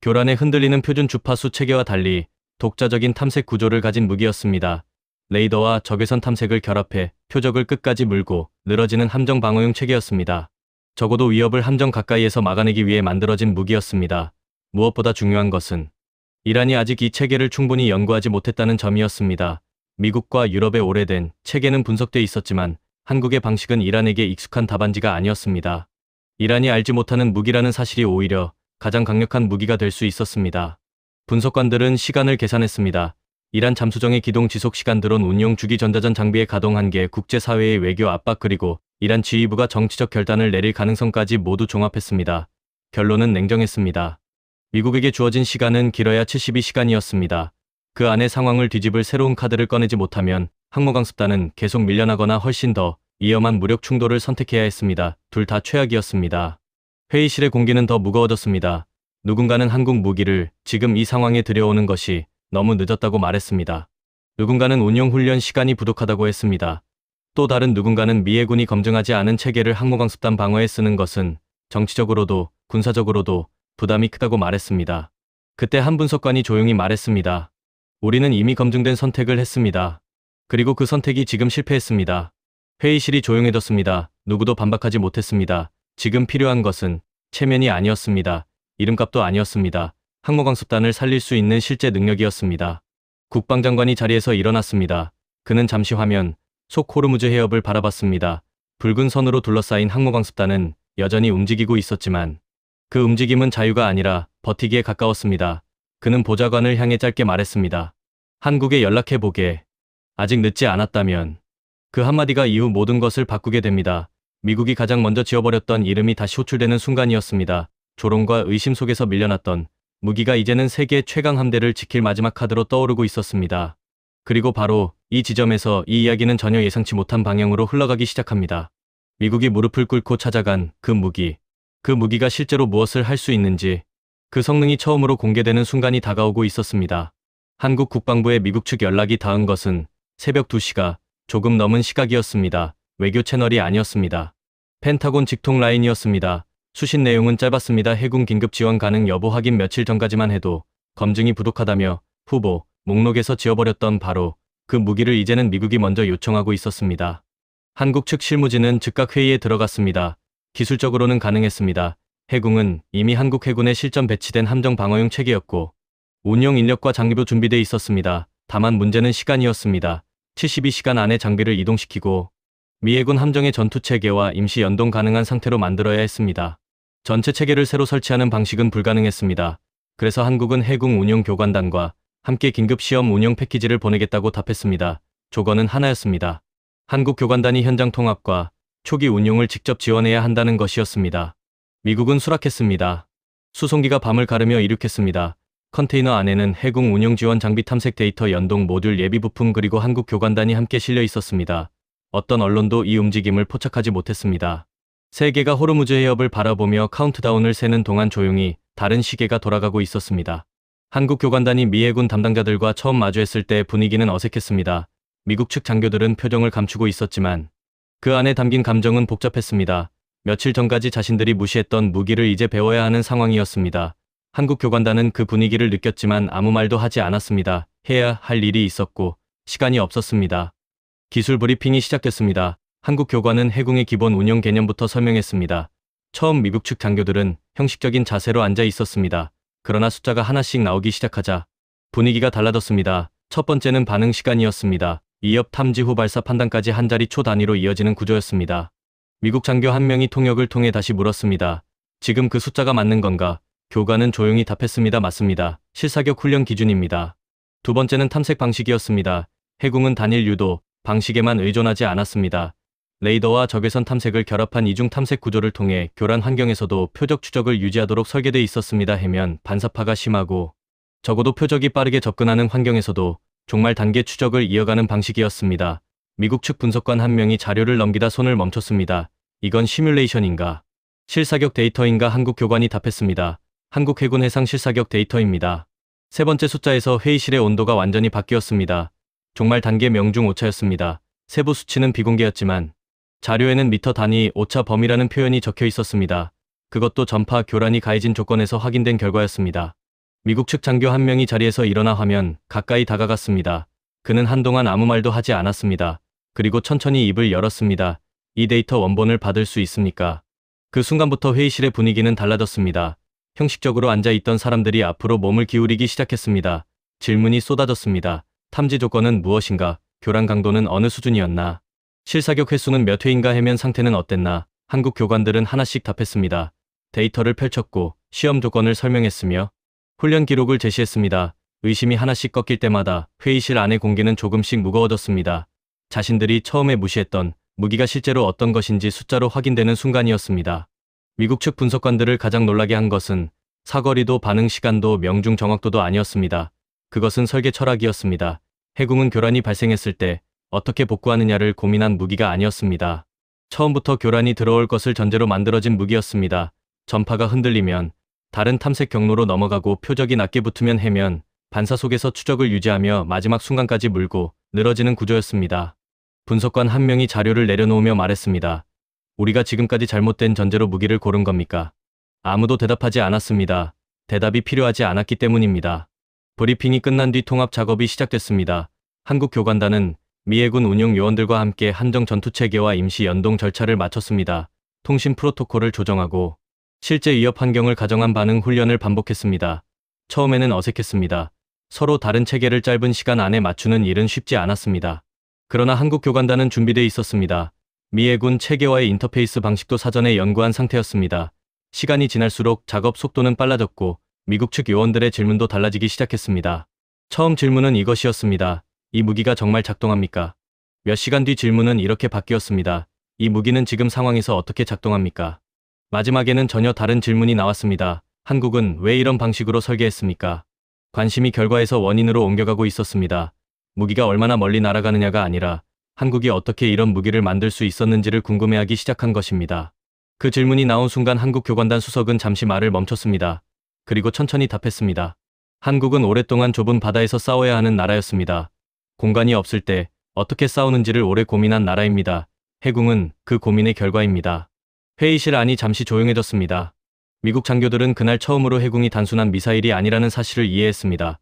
교란에 흔들리는 표준 주파수 체계와 달리 독자적인 탐색 구조를 가진 무기였습니다. 레이더와 적외선 탐색을 결합해 표적을 끝까지 물고 늘어지는 함정 방어용 체계였습니다. 적어도 위협을 함정 가까이에서 막아내기 위해 만들어진 무기였습니다. 무엇보다 중요한 것은 이란이 아직 이 체계를 충분히 연구하지 못했다는 점이었습니다. 미국과 유럽의 오래된 체계는 분석돼 있었지만 한국의 방식은 이란에게 익숙한 답안지가 아니었습니다. 이란이 알지 못하는 무기라는 사실이 오히려 가장 강력한 무기가 될 수 있었습니다. 분석관들은 시간을 계산했습니다. 이란 잠수정의 기동 지속 시간 드론 운용 주기 전자전 장비의 가동 한계, 국제사회의 외교 압박 그리고 이란 지휘부가 정치적 결단을 내릴 가능성까지 모두 종합했습니다. 결론은 냉정했습니다. 미국에게 주어진 시간은 길어야 72시간이었습니다. 그 안에 상황을 뒤집을 새로운 카드를 꺼내지 못하면 항모강습단은 계속 밀려나거나 훨씬 더 위험한 무력 충돌을 선택해야 했습니다. 둘 다 최악이었습니다. 회의실의 공기는 더 무거워졌습니다. 누군가는 한국 무기를 지금 이 상황에 들여오는 것이 너무 늦었다고 말했습니다. 누군가는 운용 훈련 시간이 부족하다고 했습니다. 또 다른 누군가는 미 해군이 검증하지 않은 체계를 항모강습단 방어에 쓰는 것은 정치적으로도 군사적으로도 부담이 크다고 말했습니다. 그때 한 분석관이 조용히 말했습니다. 우리는 이미 검증된 선택을 했습니다. 그리고 그 선택이 지금 실패했습니다. 회의실이 조용해졌습니다. 누구도 반박하지 못했습니다. 지금 필요한 것은 체면이 아니었습니다. 이름값도 아니었습니다. 항모강습단을 살릴 수 있는 실제 능력이었습니다. 국방장관이 자리에서 일어났습니다. 그는 잠시 화면 속 호르무즈 해협을 바라봤습니다. 붉은 선으로 둘러싸인 항모강습단은 여전히 움직이고 있었지만 그 움직임은 자유가 아니라 버티기에 가까웠습니다. 그는 보좌관을 향해 짧게 말했습니다. 한국에 연락해보게. 아직 늦지 않았다면. 그 한마디가 이후 모든 것을 바꾸게 됩니다. 미국이 가장 먼저 지어버렸던 이름이 다시 호출되는 순간이었습니다. 조롱과 의심 속에서 밀려났던 무기가 이제는 세계 최강 함대를 지킬 마지막 카드로 떠오르고 있었습니다. 그리고 바로 이 지점에서 이 이야기는 전혀 예상치 못한 방향으로 흘러가기 시작합니다. 미국이 무릎을 꿇고 찾아간 그 무기가 실제로 무엇을 할 수 있는지, 그 성능이 처음으로 공개되는 순간이 다가오고 있었습니다. 한국 국방부에 미국 측 연락이 닿은 것은 새벽 2시가 조금 넘은 시각이었습니다. 외교 채널이 아니었습니다. 펜타곤 직통 라인이었습니다. 수신 내용은 짧았습니다. 해군 긴급 지원 가능 여부 확인. 며칠 전까지만 해도 검증이 부족하다며 후보 목록에서 지워버렸던 바로 그 무기를 이제는 미국이 먼저 요청하고 있었습니다. 한국 측 실무진은 즉각 회의에 들어갔습니다. 기술적으로는 가능했습니다. 해군은 이미 한국 해군에 실전 배치된 함정 방어용 체계였고 운용 인력과 장비도 준비돼 있었습니다. 다만 문제는 시간이었습니다. 72시간 안에 장비를 이동시키고 미 해군 함정의 전투 체계와 임시 연동 가능한 상태로 만들어야 했습니다. 전체 체계를 새로 설치하는 방식은 불가능했습니다. 그래서 한국은 해군 운용 교관단과 함께 긴급 시험 운용 패키지를 보내겠다고 답했습니다. 조건은 하나였습니다. 한국 교관단이 현장 통합과 초기 운용을 직접 지원해야 한다는 것이었습니다. 미국은 수락했습니다. 수송기가 밤을 가르며 이륙했습니다. 컨테이너 안에는 해군 운용 지원 장비 탐색 데이터 연동 모듈 예비 부품 그리고 한국 교관단이 함께 실려 있었습니다. 어떤 언론도 이 움직임을 포착하지 못했습니다. 세계가 호르무즈 해협을 바라보며 카운트다운을 세는 동안 조용히 다른 시계가 돌아가고 있었습니다. 한국 교관단이 미 해군 담당자들과 처음 마주했을 때 분위기는 어색했습니다. 미국 측 장교들은 표정을 감추고 있었지만 그 안에 담긴 감정은 복잡했습니다. 며칠 전까지 자신들이 무시했던 무기를 이제 배워야 하는 상황이었습니다. 한국 교관단은 그 분위기를 느꼈지만 아무 말도 하지 않았습니다. 해야 할 일이 있었고 시간이 없었습니다. 기술 브리핑이 시작됐습니다. 한국 교관은 해군의 기본 운영 개념부터 설명했습니다. 처음 미국 측 장교들은 형식적인 자세로 앉아 있었습니다. 그러나 숫자가 하나씩 나오기 시작하자 분위기가 달라졌습니다. 첫 번째는 반응 시간이었습니다. 이협 탐지 후 발사 판단까지 한 자리 초 단위로 이어지는 구조였습니다. 미국 장교 한 명이 통역을 통해 다시 물었습니다. 지금 그 숫자가 맞는 건가? 교관은 조용히 답했습니다. 맞습니다. 실사격 훈련 기준입니다. 두 번째는 탐색 방식이었습니다. 해군은 단일 유도 방식에만 의존하지 않았습니다. 레이더와 적외선 탐색을 결합한 이중 탐색 구조를 통해 교란 환경에서도 표적 추적을 유지하도록 설계돼 있었습니다. 해면 반사파가 심하고 적어도 표적이 빠르게 접근하는 환경에서도 종말 단계 추적을 이어가는 방식이었습니다. 미국 측 분석관 한 명이 자료를 넘기다 손을 멈췄습니다. 이건 시뮬레이션인가? 실사격 데이터인가? 한국 교관이 답했습니다. 한국 해군 해상 실사격 데이터입니다. 세 번째 숫자에서 회의실의 온도가 완전히 바뀌었습니다. 종말 단계 명중 오차였습니다. 세부 수치는 비공개였지만 자료에는 미터 단위 오차 범위라는 표현이 적혀 있었습니다. 그것도 전파 교란이 가해진 조건에서 확인된 결과였습니다. 미국 측 장교 한 명이 자리에서 일어나 화면 가까이 다가갔습니다. 그는 한동안 아무 말도 하지 않았습니다. 그리고 천천히 입을 열었습니다. 이 데이터 원본을 받을 수 있습니까? 그 순간부터 회의실의 분위기는 달라졌습니다. 형식적으로 앉아있던 사람들이 앞으로 몸을 기울이기 시작했습니다. 질문이 쏟아졌습니다. 탐지 조건은 무엇인가? 교란 강도는 어느 수준이었나? 실사격 횟수는 몇 회인가? 해면 상태는 어땠나? 한국 교관들은 하나씩 답했습니다. 데이터를 펼쳤고 시험 조건을 설명했으며 훈련 기록을 제시했습니다. 의심이 하나씩 꺾일 때마다 회의실 안의 공기는 조금씩 무거워졌습니다. 자신들이 처음에 무시했던 무기가 실제로 어떤 것인지 숫자로 확인되는 순간이었습니다. 미국 측 분석관들을 가장 놀라게 한 것은 사거리도 반응 시간도 명중 정확도도 아니었습니다. 그것은 설계 철학이었습니다. 해군은 교란이 발생했을 때 어떻게 복구하느냐를 고민한 무기가 아니었습니다. 처음부터 교란이 들어올 것을 전제로 만들어진 무기였습니다. 전파가 흔들리면 다른 탐색 경로로 넘어가고 표적이 낮게 붙으면 해면 반사 속에서 추적을 유지하며 마지막 순간까지 물고 늘어지는 구조였습니다. 분석관 한 명이 자료를 내려놓으며 말했습니다. 우리가 지금까지 잘못된 전제로 무기를 고른 겁니까? 아무도 대답하지 않았습니다. 대답이 필요하지 않았기 때문입니다. 브리핑이 끝난 뒤 통합 작업이 시작됐습니다. 한국 교관단은 미 해군 운용 요원들과 함께 함정 전투 체계와 임시 연동 절차를 마쳤습니다. 통신 프로토콜을 조정하고 실제 위협 환경을 가정한 반응 훈련을 반복했습니다. 처음에는 어색했습니다. 서로 다른 체계를 짧은 시간 안에 맞추는 일은 쉽지 않았습니다. 그러나 한국 교관단은 준비돼 있었습니다. 미 해군 체계와의 인터페이스 방식도 사전에 연구한 상태였습니다. 시간이 지날수록 작업 속도는 빨라졌고 미국 측 요원들의 질문도 달라지기 시작했습니다. 처음 질문은 이것이었습니다. 이 무기가 정말 작동합니까? 몇 시간 뒤 질문은 이렇게 바뀌었습니다. 이 무기는 지금 상황에서 어떻게 작동합니까? 마지막에는 전혀 다른 질문이 나왔습니다. 한국은 왜 이런 방식으로 설계했습니까? 관심이 결과에서 원인으로 옮겨가고 있었습니다. 무기가 얼마나 멀리 날아가느냐가 아니라 한국이 어떻게 이런 무기를 만들 수 있었는지를 궁금해하기 시작한 것입니다. 그 질문이 나온 순간 한국 교관단 수석은 잠시 말을 멈췄습니다. 그리고 천천히 답했습니다. 한국은 오랫동안 좁은 바다에서 싸워야 하는 나라였습니다. 공간이 없을 때 어떻게 싸우는지를 오래 고민한 나라입니다. 해궁은 그 고민의 결과입니다. 회의실 안이 잠시 조용해졌습니다. 미국 장교들은 그날 처음으로 해궁이 단순한 미사일이 아니라는 사실을 이해했습니다.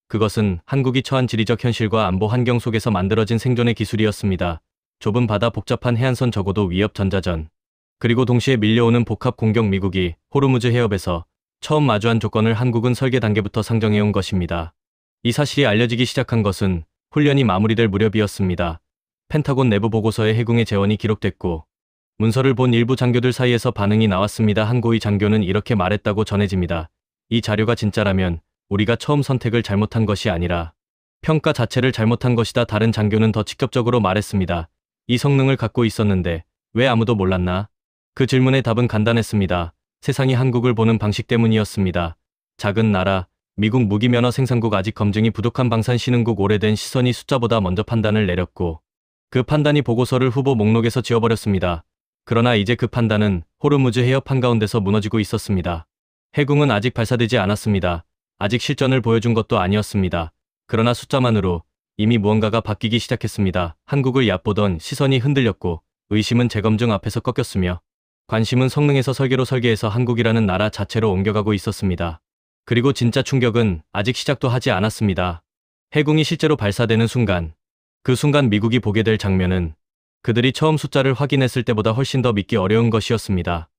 그것은 한국이 처한 지리적 현실과 안보 환경 속에서 만들어진 생존의 기술이었습니다. 좁은 바다, 복잡한 해안선, 적어도 위협 전자전. 그리고 동시에 밀려오는 복합 공격. 미국이 호르무즈 해협에서 처음 마주한 조건을 한국은 설계 단계부터 상정해온 것입니다. 이 사실이 알려지기 시작한 것은 훈련이 마무리될 무렵이었습니다. 펜타곤 내부 보고서에 해궁의 재원이 기록됐고 문서를 본 일부 장교들 사이에서 반응이 나왔습니다. 한 고위 장교는 이렇게 말했다고 전해집니다. 이 자료가 진짜라면 우리가 처음 선택을 잘못한 것이 아니라 평가 자체를 잘못한 것이다. 다른 장교는 더 직접적으로 말했습니다. 이 성능을 갖고 있었는데 왜 아무도 몰랐나? 그 질문의 답은 간단했습니다. 세상이 한국을 보는 방식 때문이었습니다. 작은 나라, 미국 무기면허 생산국, 아직 검증이 부족한 방산신흥국, 오래된 시선이 숫자보다 먼저 판단을 내렸고 그 판단이 보고서를 후보 목록에서 지워버렸습니다. 그러나 이제 그 판단은 호르무즈 해협 한가운데서 무너지고 있었습니다. 해궁은 아직 발사되지 않았습니다. 아직 실전을 보여준 것도 아니었습니다. 그러나 숫자만으로 이미 무언가가 바뀌기 시작했습니다. 한국을 얕보던 시선이 흔들렸고 의심은 재검증 앞에서 꺾였으며 관심은 성능에서 설계로 설계해서 한국이라는 나라 자체로 옮겨가고 있었습니다. 그리고 진짜 충격은 아직 시작도 하지 않았습니다. 해궁이 실제로 발사되는 순간, 그 순간 미국이 보게 될 장면은 그들이 처음 숫자를 확인했을 때보다 훨씬 더 믿기 어려운 것이었습니다.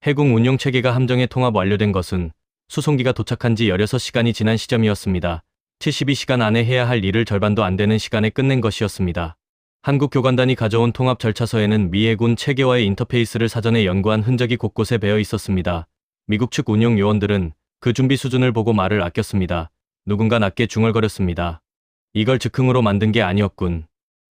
해궁 운용 체계가 함정에 통합 완료된 것은 수송기가 도착한 지 16시간이 지난 시점이었습니다. 72시간 안에 해야 할 일을 절반도 안 되는 시간에 끝낸 것이었습니다. 한국 교관단이 가져온 통합 절차서에는 미 해군 체계와의 인터페이스를 사전에 연구한 흔적이 곳곳에 배어 있었습니다. 미국 측 운용 요원들은 그 준비 수준을 보고 말을 아꼈습니다. 누군가 낮게 중얼거렸습니다. 이걸 즉흥으로 만든 게 아니었군.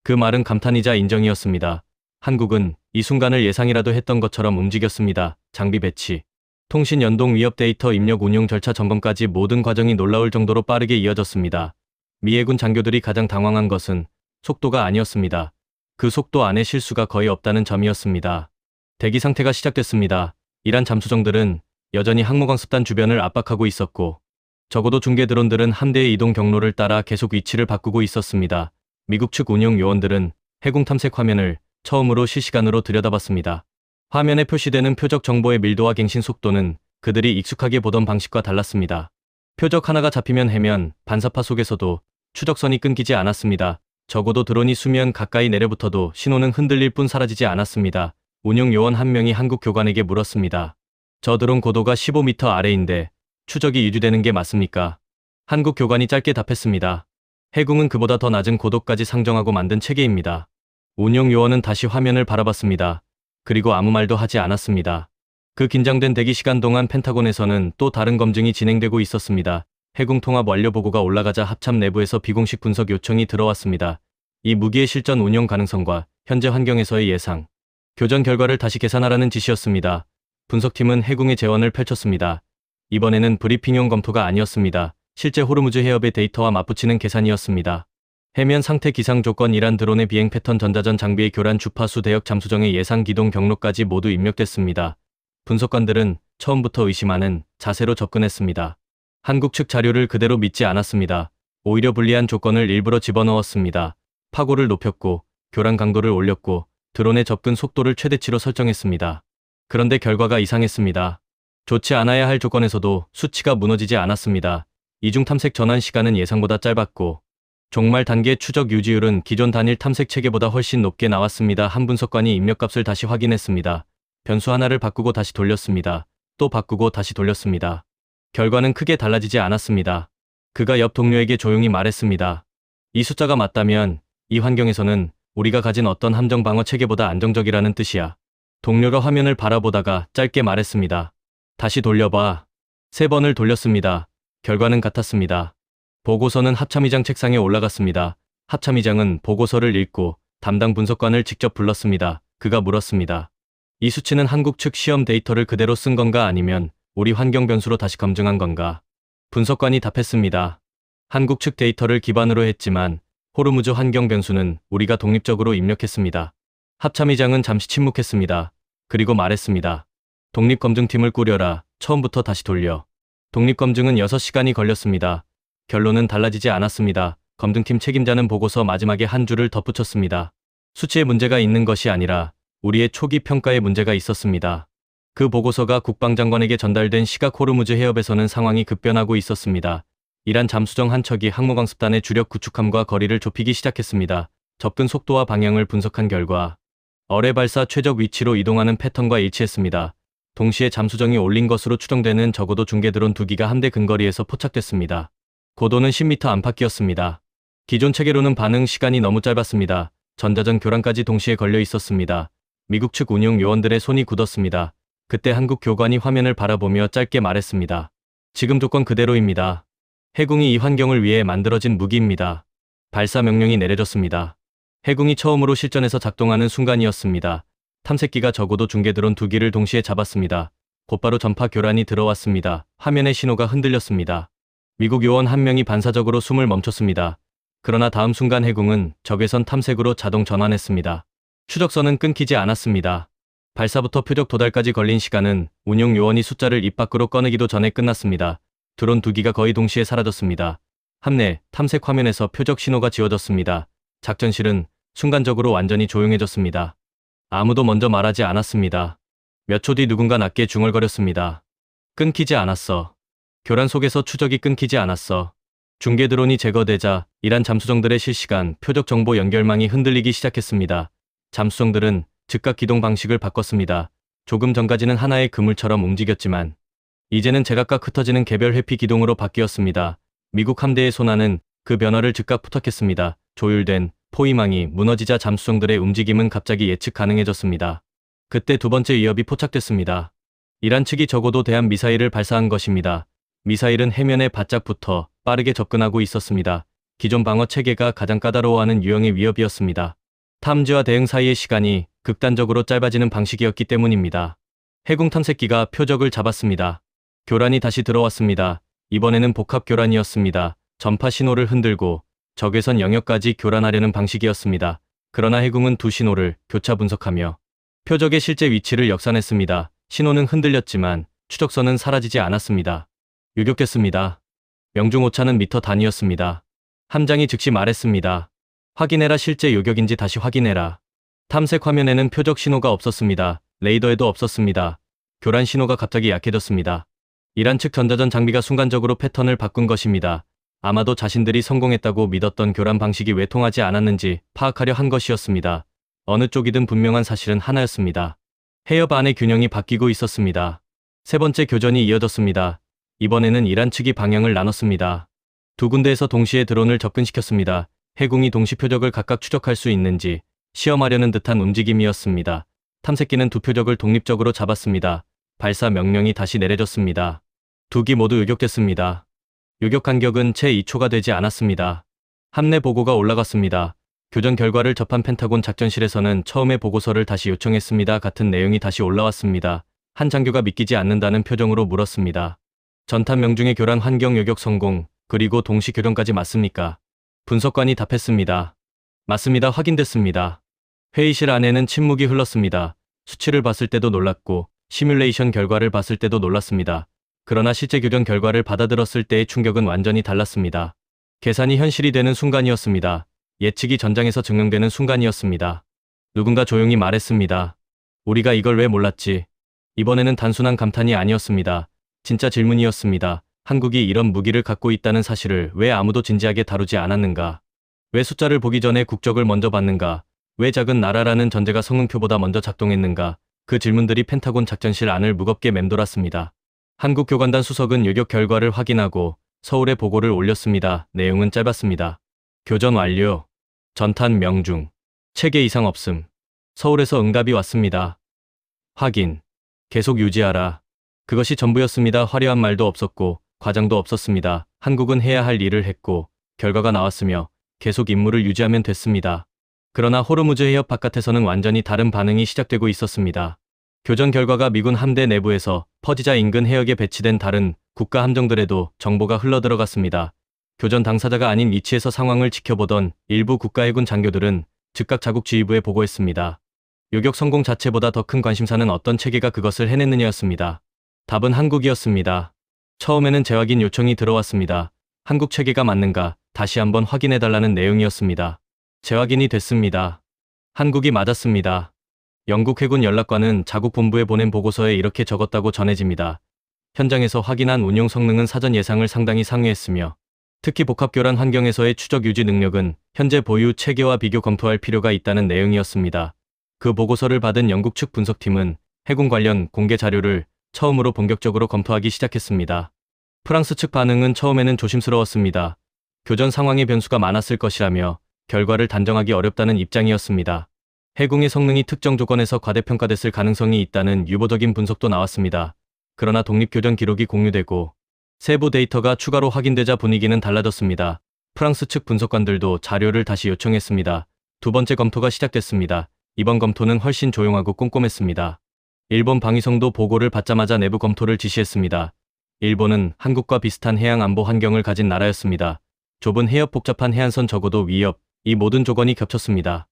그 말은 감탄이자 인정이었습니다. 한국은 이 순간을 예상이라도 했던 것처럼 움직였습니다. 장비 배치, 통신 연동, 위협 데이터 입력, 운용 절차 점검까지 모든 과정이 놀라울 정도로 빠르게 이어졌습니다. 미 해군 장교들이 가장 당황한 것은 속도가 아니었습니다. 그 속도 안에 실수가 거의 없다는 점이었습니다. 대기 상태가 시작됐습니다. 이란 잠수정들은 여전히 항모강습단 주변을 압박하고 있었고 적어도 중계 드론들은 함대의 이동 경로를 따라 계속 위치를 바꾸고 있었습니다. 미국 측 운용 요원들은 해궁 탐색 화면을 처음으로 실시간으로 들여다봤습니다. 화면에 표시되는 표적 정보의 밀도와 갱신 속도는 그들이 익숙하게 보던 방식과 달랐습니다. 표적 하나가 잡히면 해면, 반사파 속에서도 추적선이 끊기지 않았습니다. 적어도 드론이 수면 가까이 내려붙어도 신호는 흔들릴 뿐 사라지지 않았습니다. 운용 요원 한 명이 한국 교관에게 물었습니다. 저 드론 고도가 15m 아래인데 추적이 유지되는 게 맞습니까? 한국 교관이 짧게 답했습니다. 해궁은 그보다 더 낮은 고도까지 상정하고 만든 체계입니다. 운용 요원은 다시 화면을 바라봤습니다. 그리고 아무 말도 하지 않았습니다. 그 긴장된 대기 시간 동안 펜타곤에서는 또 다른 검증이 진행되고 있었습니다. 해궁 통합 완료 보고가 올라가자 합참 내부에서 비공식 분석 요청이 들어왔습니다. 이 무기의 실전 운용 가능성과 현재 환경에서의 예상, 교전 결과를 다시 계산하라는 지시였습니다. 분석팀은 해궁의 재원을 펼쳤습니다. 이번에는 브리핑용 검토가 아니었습니다. 실제 호르무즈 해협의 데이터와 맞붙이는 계산이었습니다. 해면 상태, 기상 조건, 이란 드론의 비행 패턴, 전자전 장비의 교란, 주파수, 대역 잠수정의 예상 기동 경로까지 모두 입력됐습니다. 분석관들은 처음부터 의심하는 자세로 접근했습니다. 한국 측 자료를 그대로 믿지 않았습니다. 오히려 불리한 조건을 일부러 집어넣었습니다. 파고를 높였고 교란 강도를 올렸고 드론의 접근 속도를 최대치로 설정했습니다. 그런데 결과가 이상했습니다. 좋지 않아야 할 조건에서도 수치가 무너지지 않았습니다. 이중 탐색 전환 시간은 예상보다 짧았고 종말 단계 추적 유지율은 기존 단일 탐색 체계보다 훨씬 높게 나왔습니다. 한 분석관이 입력값을 다시 확인했습니다. 변수 하나를 바꾸고 다시 돌렸습니다. 또 바꾸고 다시 돌렸습니다. 결과는 크게 달라지지 않았습니다. 그가 옆 동료에게 조용히 말했습니다. 이 숫자가 맞다면 이 환경에서는 우리가 가진 어떤 함정 방어 체계보다 안정적이라는 뜻이야. 동료가 화면을 바라보다가 짧게 말했습니다. 다시 돌려봐. 3번을 돌렸습니다. 결과는 같았습니다. 보고서는 합참의장 책상에 올라갔습니다. 합참의장은 보고서를 읽고 담당 분석관을 직접 불렀습니다. 그가 물었습니다. 이 수치는 한국 측 시험 데이터를 그대로 쓴 건가, 아니면 우리 환경 변수로 다시 검증한 건가? 분석관이 답했습니다. 한국 측 데이터를 기반으로 했지만 호르무즈 환경 변수는 우리가 독립적으로 입력했습니다. 합참의장은 잠시 침묵했습니다. 그리고 말했습니다. 독립검증팀을 꾸려라. 처음부터 다시 돌려. 독립검증은 6시간이 걸렸습니다. 결론은 달라지지 않았습니다. 검증팀 책임자는 보고서 마지막에 한 줄을 덧붙였습니다. 수치에 문제가 있는 것이 아니라 우리의 초기 평가에 문제가 있었습니다. 그 보고서가 국방장관에게 전달된 시각 호르무즈 해협에서는 상황이 급변하고 있었습니다. 이란 잠수정 한 척이 항모강습단의 주력 구축함과 거리를 좁히기 시작했습니다. 접근 속도와 방향을 분석한 결과 어뢰 발사 최적 위치로 이동하는 패턴과 일치했습니다. 동시에 잠수정이 올린 것으로 추정되는 적어도 중계 드론 2기가 함대 근거리에서 포착됐습니다. 고도는 10m 안팎이었습니다. 기존 체계로는 반응 시간이 너무 짧았습니다. 전자전 교란까지 동시에 걸려 있었습니다. 미국 측 운용 요원들의 손이 굳었습니다. 그때 한국 교관이 화면을 바라보며 짧게 말했습니다. 지금 조건 그대로입니다. 해군이 이 환경을 위해 만들어진 무기입니다. 발사 명령이 내려졌습니다. 해군이 처음으로 실전에서 작동하는 순간이었습니다. 탐색기가 적어도 중계 드론 2기를 동시에 잡았습니다. 곧바로 전파 교란이 들어왔습니다. 화면의 신호가 흔들렸습니다. 미국 요원 한 명이 반사적으로 숨을 멈췄습니다. 그러나 다음 순간 해군은 적외선 탐색으로 자동 전환했습니다. 추적선은 끊기지 않았습니다. 발사부터 표적 도달까지 걸린 시간은 운용 요원이 숫자를 입 밖으로 꺼내기도 전에 끝났습니다. 드론 2기가 거의 동시에 사라졌습니다. 함내 탐색 화면에서 표적 신호가 지워졌습니다. 작전실은 순간적으로 완전히 조용해졌습니다. 아무도 먼저 말하지 않았습니다. 몇 초 뒤 누군가 낮게 중얼거렸습니다. 끊기지 않았어. 교란 속에서 추적이 끊기지 않았어. 중계 드론이 제거되자 이란 잠수정들의 실시간 표적 정보 연결망이 흔들리기 시작했습니다. 잠수정들은 즉각 기동 방식을 바꿨습니다. 조금 전까지는 하나의 그물처럼 움직였지만 이제는 제각각 흩어지는 개별 회피 기동으로 바뀌었습니다. 미국 함대의 소나는 그 변화를 즉각 부탁했습니다. 조율된 포위망이 무너지자 잠수정들의 움직임은 갑자기 예측 가능해졌습니다. 그때 두 번째 위협이 포착됐습니다. 이란 측이 적어도 대한 미사일을 발사한 것입니다. 미사일은 해면에 바짝 붙어 빠르게 접근하고 있었습니다. 기존 방어 체계가 가장 까다로워하는 유형의 위협이었습니다. 탐지와 대응 사이의 시간이 극단적으로 짧아지는 방식이었기 때문입니다. 해군 탐색기가 표적을 잡았습니다. 교란이 다시 들어왔습니다. 이번에는 복합 교란이었습니다. 전파 신호를 흔들고 적외선 영역까지 교란하려는 방식이었습니다. 그러나 해군은 두 신호를 교차 분석하며 표적의 실제 위치를 역산했습니다. 신호는 흔들렸지만 추적선은 사라지지 않았습니다. 유격됐습니다. 명중오차는 미터 단위였습니다. 함장이 즉시 말했습니다. 확인해라. 실제 요격인지 다시 확인해라. 탐색 화면에는 표적 신호가 없었습니다. 레이더에도 없었습니다. 교란 신호가 갑자기 약해졌습니다. 이란 측 전자전 장비가 순간적으로 패턴을 바꾼 것입니다. 아마도 자신들이 성공했다고 믿었던 교란 방식이 왜 통하지 않았는지 파악하려 한 것이었습니다. 어느 쪽이든 분명한 사실은 하나였습니다. 해협 안의 균형이 바뀌고 있었습니다. 세 번째 교전이 이어졌습니다. 이번에는 이란 측이 방향을 나눴습니다. 두 군데에서 동시에 드론을 접근시켰습니다. 해군이 동시 표적을 각각 추적할 수 있는지 시험하려는 듯한 움직임이었습니다. 탐색기는 두 표적을 독립적으로 잡았습니다. 발사 명령이 다시 내려졌습니다. 두 기 모두 요격됐습니다. 요격 간격은 채 2초가 되지 않았습니다. 함내 보고가 올라갔습니다. 교전 결과를 접한 펜타곤 작전실에서는 처음에 보고서를 다시 요청했습니다. 같은 내용이 다시 올라왔습니다. 한 장교가 믿기지 않는다는 표정으로 물었습니다. 전탄 명중의 교란 환경 요격 성공, 그리고 동시 교전까지 맞습니까? 분석관이 답했습니다. 맞습니다. 확인됐습니다. 회의실 안에는 침묵이 흘렀습니다. 수치를 봤을 때도 놀랐고 시뮬레이션 결과를 봤을 때도 놀랐습니다. 그러나 실제 교전 결과를 받아들었을 때의 충격은 완전히 달랐습니다. 계산이 현실이 되는 순간이었습니다. 예측이 전장에서 증명되는 순간이었습니다. 누군가 조용히 말했습니다. 우리가 이걸 왜 몰랐지? 이번에는 단순한 감탄이 아니었습니다. 진짜 질문이었습니다. 한국이 이런 무기를 갖고 있다는 사실을 왜 아무도 진지하게 다루지 않았는가? 왜 숫자를 보기 전에 국적을 먼저 봤는가? 왜 작은 나라라는 전제가 성능표보다 먼저 작동했는가? 그 질문들이 펜타곤 작전실 안을 무겁게 맴돌았습니다. 한국 교관단 수석은 요격 결과를 확인하고 서울에 보고를 올렸습니다. 내용은 짧았습니다. 교전 완료. 전탄 명중. 체계 이상 없음. 서울에서 응답이 왔습니다. 확인. 계속 유지하라. 그것이 전부였습니다. 화려한 말도 없었고 과장도 없었습니다. 한국은 해야 할 일을 했고 결과가 나왔으며 계속 임무를 유지하면 됐습니다. 그러나 호르무즈 해협 바깥에서는 완전히 다른 반응이 시작되고 있었습니다. 교전 결과가 미군 함대 내부에서 퍼지자 인근 해역에 배치된 다른 국가 함정들에도 정보가 흘러들어갔습니다. 교전 당사자가 아닌 위치에서 상황을 지켜보던 일부 국가해군 장교들은 즉각 자국지휘부에 보고했습니다. 요격 성공 자체보다 더 큰 관심사는 어떤 체계가 그것을 해냈느냐였습니다. 답은 한국이었습니다. 처음에는 재확인 요청이 들어왔습니다. 한국 체계가 맞는가 다시 한번 확인해달라는 내용이었습니다. 재확인이 됐습니다. 한국이 맞았습니다. 영국 해군 연락관은 자국 본부에 보낸 보고서에 이렇게 적었다고 전해집니다. 현장에서 확인한 운용 성능은 사전 예상을 상당히 상회했으며 특히 복합교란 환경에서의 추적 유지 능력은 현재 보유 체계와 비교 검토할 필요가 있다는 내용이었습니다. 그 보고서를 받은 영국 측 분석팀은 해군 관련 공개 자료를 처음으로 본격적으로 검토하기 시작했습니다. 프랑스 측 반응은 처음에는 조심스러웠습니다. 교전 상황의 변수가 많았을 것이라며 결과를 단정하기 어렵다는 입장이었습니다. 해군의 성능이 특정 조건에서 과대평가됐을 가능성이 있다는 유보적인 분석도 나왔습니다. 그러나 독립교전 기록이 공유되고 세부 데이터가 추가로 확인되자 분위기는 달라졌습니다. 프랑스 측 분석관들도 자료를 다시 요청했습니다. 두 번째 검토가 시작됐습니다. 이번 검토는 훨씬 조용하고 꼼꼼했습니다. 일본 방위성도 보고를 받자마자 내부 검토를 지시했습니다. 일본은 한국과 비슷한 해양 안보 환경을 가진 나라였습니다. 좁은 해협, 복잡한 해안선, 적어도 위협, 이 모든 조건이 겹쳤습니다.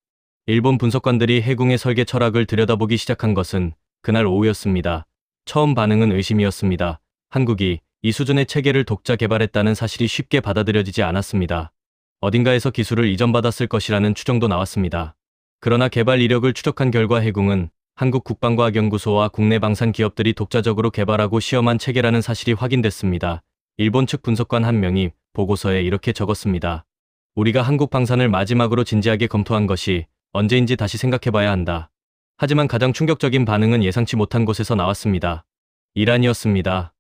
일본 분석관들이 해군의 설계 철학을 들여다보기 시작한 것은 그날 오후였습니다. 처음 반응은 의심이었습니다. 한국이 이 수준의 체계를 독자 개발했다는 사실이 쉽게 받아들여지지 않았습니다. 어딘가에서 기술을 이전받았을 것이라는 추정도 나왔습니다. 그러나 개발 이력을 추적한 결과 해군은 한국 국방과학연구소와 국내 방산 기업들이 독자적으로 개발하고 시험한 체계라는 사실이 확인됐습니다. 일본 측 분석관 한 명이 보고서에 이렇게 적었습니다. 우리가 한국 방산을 마지막으로 진지하게 검토한 것이 언제인지 다시 생각해봐야 한다. 하지만 가장 충격적인 반응은 예상치 못한 곳에서 나왔습니다. 이란이었습니다.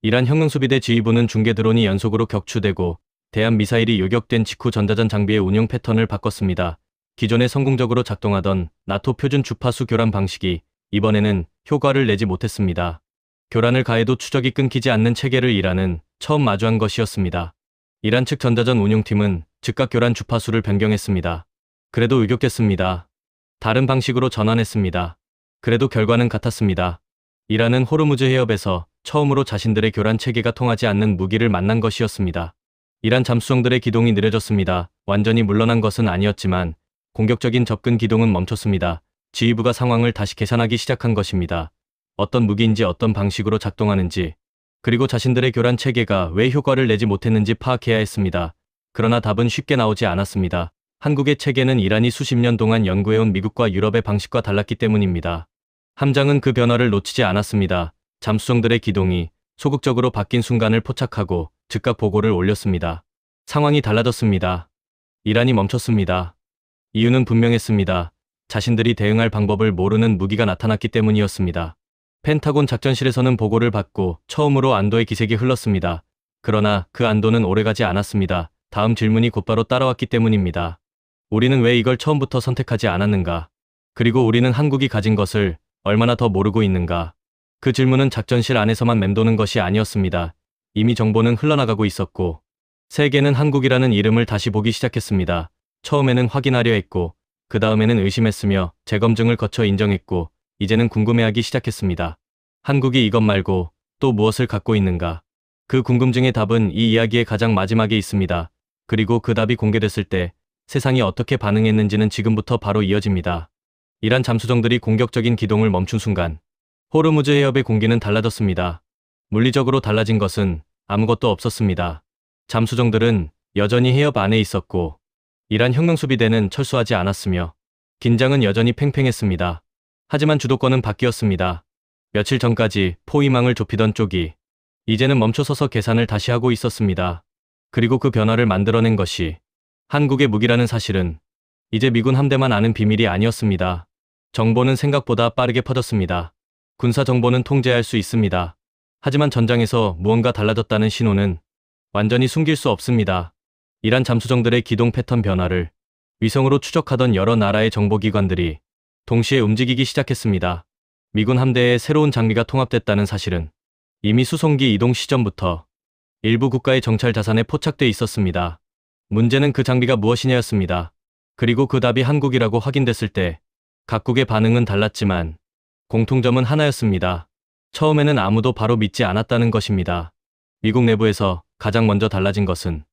이란 혁명수비대 지휘부는 중계 드론이 연속으로 격추되고 대한 미사일이 요격된 직후 전자전 장비의 운용 패턴을 바꿨습니다. 기존에 성공적으로 작동하던 나토 표준 주파수 교란 방식이 이번에는 효과를 내지 못했습니다. 교란을 가해도 추적이 끊기지 않는 체계를 이란은 처음 마주한 것이었습니다. 이란 측 전자전 운용팀은 즉각 교란 주파수를 변경했습니다. 그래도 의격됐습니다. 다른 방식으로 전환했습니다. 그래도 결과는 같았습니다. 이란은 호르무즈 해협에서 처음으로 자신들의 교란 체계가 통하지 않는 무기를 만난 것이었습니다. 이란 잠수정들의 기동이 느려졌습니다. 완전히 물러난 것은 아니었지만 공격적인 접근 기동은 멈췄습니다. 지휘부가 상황을 다시 계산하기 시작한 것입니다. 어떤 무기인지 어떤 방식으로 작동하는지 그리고 자신들의 교란 체계가 왜 효과를 내지 못했는지 파악해야 했습니다. 그러나 답은 쉽게 나오지 않았습니다. 한국의 체계는 이란이 수십 년 동안 연구해온 미국과 유럽의 방식과 달랐기 때문입니다. 함장은 그 변화를 놓치지 않았습니다. 잠수정들의 기동이 소극적으로 바뀐 순간을 포착하고 즉각 보고를 올렸습니다. 상황이 달라졌습니다. 이란이 멈췄습니다. 이유는 분명했습니다. 자신들이 대응할 방법을 모르는 무기가 나타났기 때문이었습니다. 펜타곤 작전실에서는 보고를 받고 처음으로 안도의 기색이 흘렀습니다. 그러나 그 안도는 오래가지 않았습니다. 다음 질문이 곧바로 따라왔기 때문입니다. 우리는 왜 이걸 처음부터 선택하지 않았는가? 그리고 우리는 한국이 가진 것을 얼마나 더 모르고 있는가? 그 질문은 작전실 안에서만 맴도는 것이 아니었습니다. 이미 정보는 흘러나가고 있었고 세계는 한국이라는 이름을 다시 보기 시작했습니다. 처음에는 확인하려 했고 그 다음에는 의심했으며 재검증을 거쳐 인정했고 이제는 궁금해하기 시작했습니다. 한국이 이것 말고 또 무엇을 갖고 있는가? 그 궁금증의 답은 이 이야기의 가장 마지막에 있습니다. 그리고 그 답이 공개됐을 때 세상이 어떻게 반응했는지는 지금부터 바로 이어집니다. 이란 잠수정들이 공격적인 기동을 멈춘 순간 호르무즈 해협의 공기는 달라졌습니다. 물리적으로 달라진 것은 아무것도 없었습니다. 잠수정들은 여전히 해협 안에 있었고 이란 혁명수비대는 철수하지 않았으며 긴장은 여전히 팽팽했습니다. 하지만 주도권은 바뀌었습니다. 며칠 전까지 포위망을 좁히던 쪽이 이제는 멈춰서서 계산을 다시 하고 있었습니다. 그리고 그 변화를 만들어낸 것이 한국의 무기라는 사실은 이제 미군 함대만 아는 비밀이 아니었습니다. 정보는 생각보다 빠르게 퍼졌습니다. 군사 정보는 통제할 수 있습니다. 하지만 전장에서 무언가 달라졌다는 신호는 완전히 숨길 수 없습니다. 이란 잠수정들의 기동 패턴 변화를 위성으로 추적하던 여러 나라의 정보기관들이 동시에 움직이기 시작했습니다. 미군 함대에 새로운 장비가 통합됐다는 사실은 이미 수송기 이동 시점부터 일부 국가의 정찰 자산에 포착돼 있었습니다. 문제는 그 장비가 무엇이냐였습니다. 그리고 그 답이 한국이라고 확인됐을 때 각국의 반응은 달랐지만 공통점은 하나였습니다. 처음에는 아무도 바로 믿지 않았다는 것입니다. 미국 내부에서 가장 먼저 달라진 것은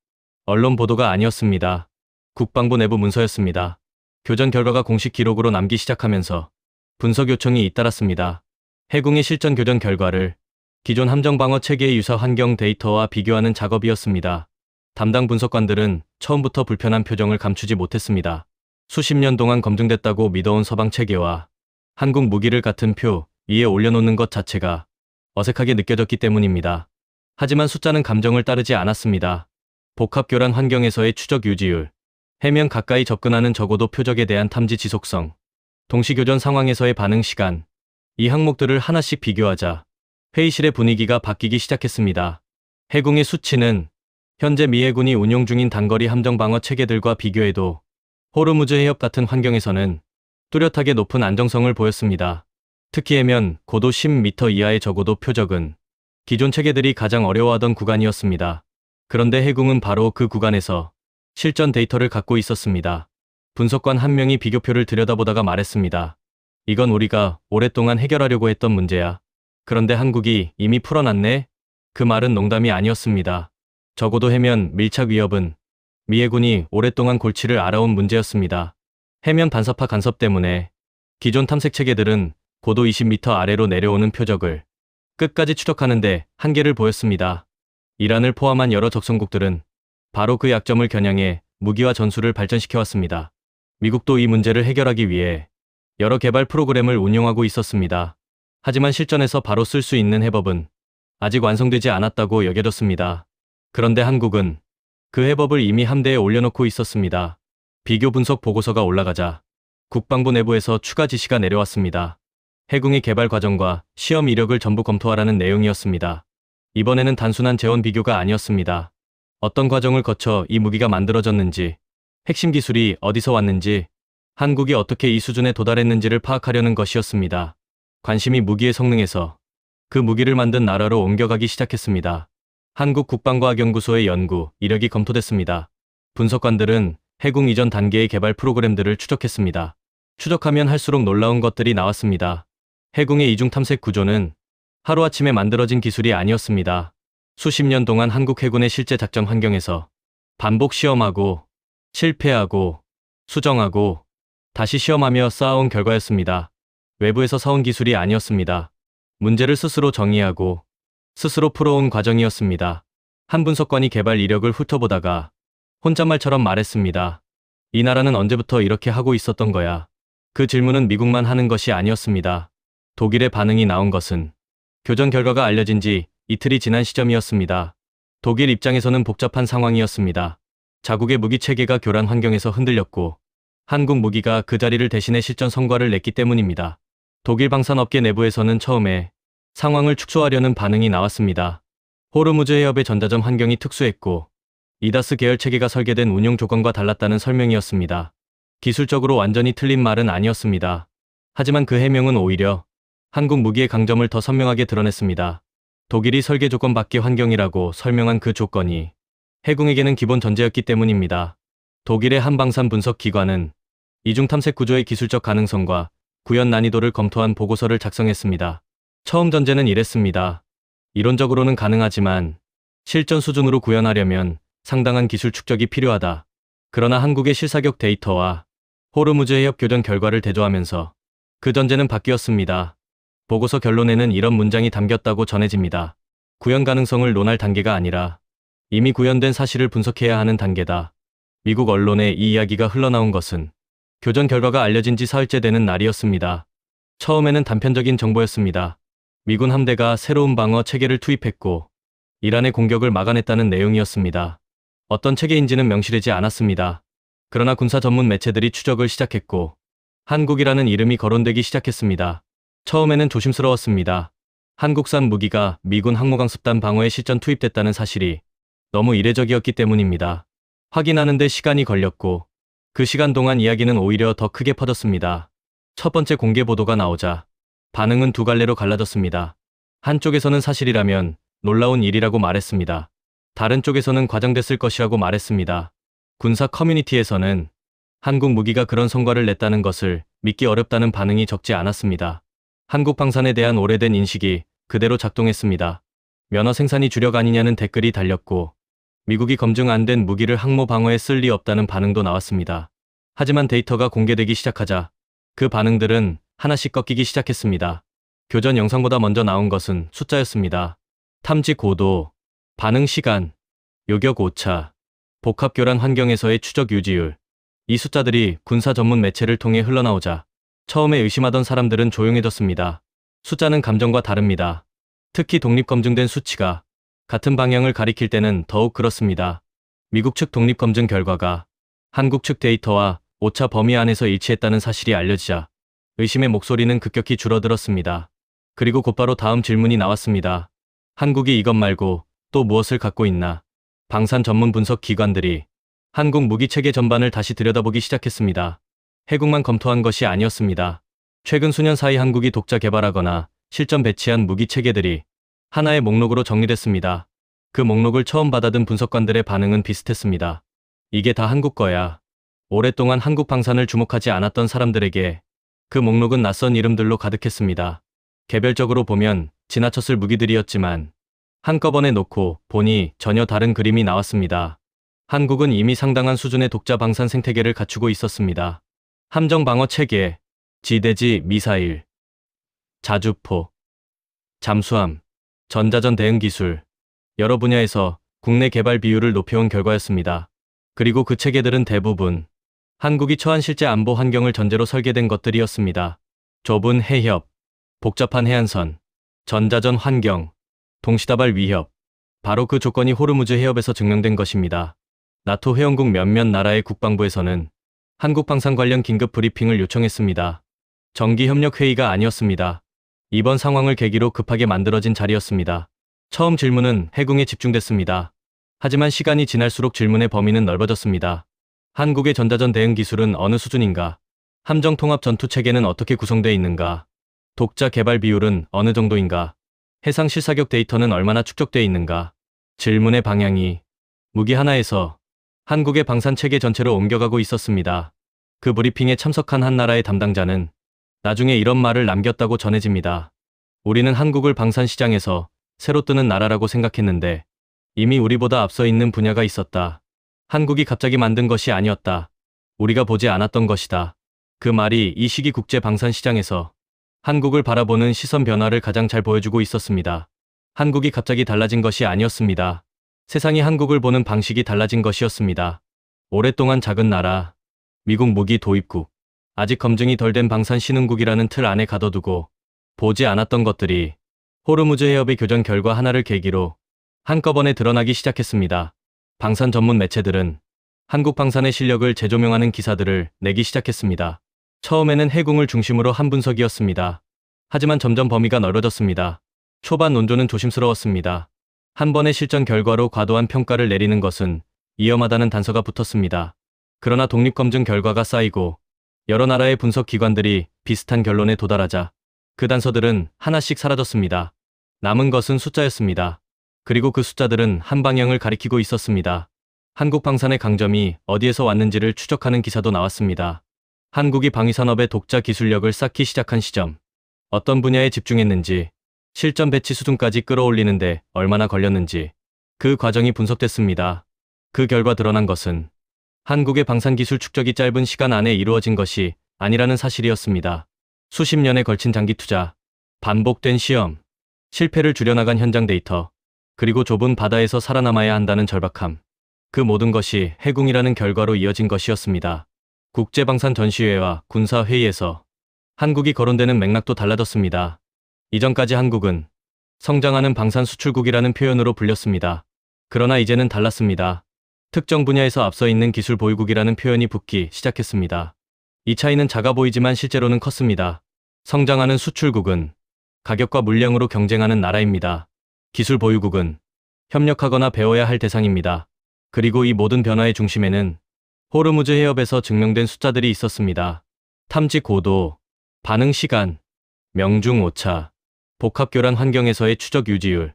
언론 보도가 아니었습니다. 국방부 내부 문서였습니다. 교전 결과가 공식 기록으로 남기 시작하면서 분석 요청이 잇따랐습니다. 해군의 실전 교전 결과를 기존 함정 방어 체계의 유사 환경 데이터와 비교하는 작업이었습니다. 담당 분석관들은 처음부터 불편한 표정을 감추지 못했습니다. 수십 년 동안 검증됐다고 믿어온 서방 체계와 한국 무기를 같은 표 위에 올려놓는 것 자체가 어색하게 느껴졌기 때문입니다. 하지만 숫자는 감정을 따르지 않았습니다. 복합 교란 환경에서의 추적 유지율, 해면 가까이 접근하는 적어도 표적에 대한 탐지 지속성, 동시교전 상황에서의 반응 시간, 이 항목들을 하나씩 비교하자 회의실의 분위기가 바뀌기 시작했습니다. 해군의 수치는 현재 미 해군이 운용 중인 단거리 함정 방어 체계들과 비교해도 호르무즈 해협 같은 환경에서는 뚜렷하게 높은 안정성을 보였습니다. 특히 해면 고도 10m 이하의 적어도 표적은 기존 체계들이 가장 어려워하던 구간이었습니다. 그런데 해군은 바로 그 구간에서 실전 데이터를 갖고 있었습니다. 분석관 한 명이 비교표를 들여다보다가 말했습니다. 이건 우리가 오랫동안 해결하려고 했던 문제야. 그런데 한국이 이미 풀어놨네? 그 말은 농담이 아니었습니다. 적어도 해면 밀착 위협은 미 해군이 오랫동안 골치를 앓아온 문제였습니다. 해면 반사파 간섭 때문에 기존 탐색 체계들은 고도 20m 아래로 내려오는 표적을 끝까지 추적하는데 한계를 보였습니다. 이란을 포함한 여러 적성국들은 바로 그 약점을 겨냥해 무기와 전술을 발전시켜왔습니다. 미국도 이 문제를 해결하기 위해 여러 개발 프로그램을 운용하고 있었습니다. 하지만 실전에서 바로 쓸 수 있는 해법은 아직 완성되지 않았다고 여겨졌습니다. 그런데 한국은 그 해법을 이미 함대에 올려놓고 있었습니다. 비교 분석 보고서가 올라가자 국방부 내부에서 추가 지시가 내려왔습니다. 해군의 개발 과정과 시험 이력을 전부 검토하라는 내용이었습니다. 이번에는 단순한 재원 비교가 아니었습니다. 어떤 과정을 거쳐 이 무기가 만들어졌는지, 핵심 기술이 어디서 왔는지, 한국이 어떻게 이 수준에 도달했는지를 파악하려는 것이었습니다. 관심이 무기의 성능에서 그 무기를 만든 나라로 옮겨가기 시작했습니다. 한국국방과학연구소의 연구 이력이 검토됐습니다. 분석관들은 해군 이전 단계의 개발 프로그램들을 추적했습니다. 추적하면 할수록 놀라운 것들이 나왔습니다. 해군의 이중 탐색 구조는 하루아침에 만들어진 기술이 아니었습니다. 수십 년 동안 한국 해군의 실제 작전 환경에서 반복 시험하고 실패하고 수정하고 다시 시험하며 쌓아온 결과였습니다. 외부에서 사온 기술이 아니었습니다. 문제를 스스로 정의하고 스스로 풀어온 과정이었습니다. 한 분석관이 개발 이력을 훑어보다가 혼잣말처럼 말했습니다. 이 나라는 언제부터 이렇게 하고 있었던 거야? 그 질문은 미국만 하는 것이 아니었습니다. 독일의 반응이 나온 것은 교전 결과가 알려진 지 이틀이 지난 시점이었습니다. 독일 입장에서는 복잡한 상황이었습니다. 자국의 무기 체계가 교란 환경에서 흔들렸고 한국 무기가 그 자리를 대신해 실전 성과를 냈기 때문입니다. 독일 방산업계 내부에서는 처음에 상황을 축소하려는 반응이 나왔습니다. 호르무즈 해협의 전자전 환경이 특수했고 이다스 계열 체계가 설계된 운용 조건과 달랐다는 설명이었습니다. 기술적으로 완전히 틀린 말은 아니었습니다. 하지만 그 해명은 오히려 한국 무기의 강점을 더 선명하게 드러냈습니다. 독일이 설계 조건 밖의 환경이라고 설명한 그 조건이 해군에게는 기본 전제였기 때문입니다. 독일의 한방산 분석 기관은 이중 탐색 구조의 기술적 가능성과 구현 난이도를 검토한 보고서를 작성했습니다. 처음 전제는 이랬습니다. 이론적으로는 가능하지만 실전 수준으로 구현하려면 상당한 기술 축적이 필요하다. 그러나 한국의 실사격 데이터와 호르무즈 해협 교전 결과를 대조하면서 그 전제는 바뀌었습니다. 보고서 결론에는 이런 문장이 담겼다고 전해집니다. 구현 가능성을 논할 단계가 아니라 이미 구현된 사실을 분석해야 하는 단계다. 미국 언론에 이 이야기가 흘러나온 것은 교전 결과가 알려진 지 사흘째 되는 날이었습니다. 처음에는 단편적인 정보였습니다. 미군 함대가 새로운 방어 체계를 투입했고 이란의 공격을 막아냈다는 내용이었습니다. 어떤 체계인지는 명시되지 않았습니다. 그러나 군사 전문 매체들이 추적을 시작했고 한국이라는 이름이 거론되기 시작했습니다. 처음에는 조심스러웠습니다. 한국산 무기가 미군 항모강습단 방어에 실전 투입됐다는 사실이 너무 이례적이었기 때문입니다. 확인하는 데 시간이 걸렸고 그 시간 동안 이야기는 오히려 더 크게 퍼졌습니다. 첫 번째 공개 보도가 나오자 반응은 두 갈래로 갈라졌습니다. 한쪽에서는 사실이라면 놀라운 일이라고 말했습니다. 다른 쪽에서는 과장됐을 것이라고 말했습니다. 군사 커뮤니티에서는 한국 무기가 그런 성과를 냈다는 것을 믿기 어렵다는 반응이 적지 않았습니다. 한국 방산에 대한 오래된 인식이 그대로 작동했습니다. 면허 생산이 주력 아니냐는 댓글이 달렸고 미국이 검증 안 된 무기를 항모 방어에 쓸 리 없다는 반응도 나왔습니다. 하지만 데이터가 공개되기 시작하자 그 반응들은 하나씩 꺾이기 시작했습니다. 교전 영상보다 먼저 나온 것은 숫자였습니다. 탐지 고도, 반응 시간, 요격 오차, 복합교란 환경에서의 추적 유지율. 이 숫자들이 군사 전문 매체를 통해 흘러나오자 처음에 의심하던 사람들은 조용해졌습니다. 숫자는 감정과 다릅니다. 특히 독립검증된 수치가 같은 방향을 가리킬 때는 더욱 그렇습니다. 미국 측 독립검증 결과가 한국 측 데이터와 오차 범위 안에서 일치했다는 사실이 알려지자 의심의 목소리는 급격히 줄어들었습니다. 그리고 곧바로 다음 질문이 나왔습니다. 한국이 이것 말고 또 무엇을 갖고 있나? 방산 전문 분석 기관들이 한국 무기 체계 전반을 다시 들여다보기 시작했습니다. 해국만 검토한 것이 아니었습니다. 최근 수년 사이 한국이 독자 개발하거나 실전 배치한 무기 체계들이 하나의 목록으로 정리됐습니다. 그 목록을 처음 받아든 분석관들의 반응은 비슷했습니다. 이게 다 한국 거야. 오랫동안 한국 방산을 주목하지 않았던 사람들에게 그 목록은 낯선 이름들로 가득했습니다. 개별적으로 보면 지나쳤을 무기들이었지만 한꺼번에 놓고 보니 전혀 다른 그림이 나왔습니다. 한국은 이미 상당한 수준의 독자 방산 생태계를 갖추고 있었습니다. 함정 방어 체계, 지대지 미사일, 자주포, 잠수함, 전자전 대응 기술, 여러 분야에서 국내 개발 비율을 높여온 결과였습니다. 그리고 그 체계들은 대부분 한국이 처한 실제 안보 환경을 전제로 설계된 것들이었습니다. 좁은 해협, 복잡한 해안선, 전자전 환경, 동시다발 위협. 바로 그 조건이 호르무즈 해협에서 증명된 것입니다. 나토 회원국 몇몇 나라의 국방부에서는 한국 방산 관련 긴급 브리핑을 요청했습니다. 정기협력회의가 아니었습니다. 이번 상황을 계기로 급하게 만들어진 자리였습니다. 처음 질문은 해궁에 집중됐습니다. 하지만 시간이 지날수록 질문의 범위는 넓어졌습니다. 한국의 전자전 대응 기술은 어느 수준인가? 함정 통합 전투 체계는 어떻게 구성되어 있는가? 독자 개발 비율은 어느 정도인가? 해상 실사격 데이터는 얼마나 축적되어 있는가? 질문의 방향이 무기 하나에서 한국의 방산 체계 전체로 옮겨가고 있었습니다. 그 브리핑에 참석한 한 나라의 담당자는 나중에 이런 말을 남겼다고 전해집니다. 우리는 한국을 방산 시장에서 새로 뜨는 나라라고 생각했는데 이미 우리보다 앞서 있는 분야가 있었다. 한국이 갑자기 만든 것이 아니었다. 우리가 보지 않았던 것이다. 그 말이 이 시기 국제 방산 시장에서 한국을 바라보는 시선 변화를 가장 잘 보여주고 있었습니다. 한국이 갑자기 달라진 것이 아니었습니다. 세상이 한국을 보는 방식이 달라진 것이었습니다. 오랫동안 작은 나라, 미국 무기 도입국, 아직 검증이 덜 된 방산 신흥국이라는 틀 안에 가둬두고 보지 않았던 것들이 호르무즈 해협의 교전 결과 하나를 계기로 한꺼번에 드러나기 시작했습니다. 방산 전문 매체들은 한국 방산의 실력을 재조명하는 기사들을 내기 시작했습니다. 처음에는 해궁을 중심으로 한 분석이었습니다. 하지만 점점 범위가 넓어졌습니다. 초반 논조는 조심스러웠습니다. 한 번의 실전 결과로 과도한 평가를 내리는 것은 위험하다는 단서가 붙었습니다. 그러나 독립검증 결과가 쌓이고 여러 나라의 분석 기관들이 비슷한 결론에 도달하자 그 단서들은 하나씩 사라졌습니다. 남은 것은 숫자였습니다. 그리고 그 숫자들은 한 방향을 가리키고 있었습니다. 한국 방산의 강점이 어디에서 왔는지를 추적하는 기사도 나왔습니다. 한국이 방위산업의 독자 기술력을 쌓기 시작한 시점, 어떤 분야에 집중했는지, 실전 배치 수준까지 끌어올리는데 얼마나 걸렸는지 그 과정이 분석됐습니다. 그 결과 드러난 것은 한국의 방산 기술 축적이 짧은 시간 안에 이루어진 것이 아니라는 사실이었습니다. 수십 년에 걸친 장기 투자, 반복된 시험, 실패를 줄여나간 현장 데이터, 그리고 좁은 바다에서 살아남아야 한다는 절박함. 그 모든 것이 해궁이라는 결과로 이어진 것이었습니다. 국제방산 전시회와 군사회의에서 한국이 거론되는 맥락도 달라졌습니다. 이전까지 한국은 성장하는 방산 수출국이라는 표현으로 불렸습니다. 그러나 이제는 달랐습니다. 특정 분야에서 앞서 있는 기술 보유국이라는 표현이 붙기 시작했습니다. 이 차이는 작아 보이지만 실제로는 컸습니다. 성장하는 수출국은 가격과 물량으로 경쟁하는 나라입니다. 기술 보유국은 협력하거나 배워야 할 대상입니다. 그리고 이 모든 변화의 중심에는 호르무즈 해협에서 증명된 숫자들이 있었습니다. 탐지 고도, 반응 시간, 명중 오차, 복합교란 환경에서의 추적 유지율.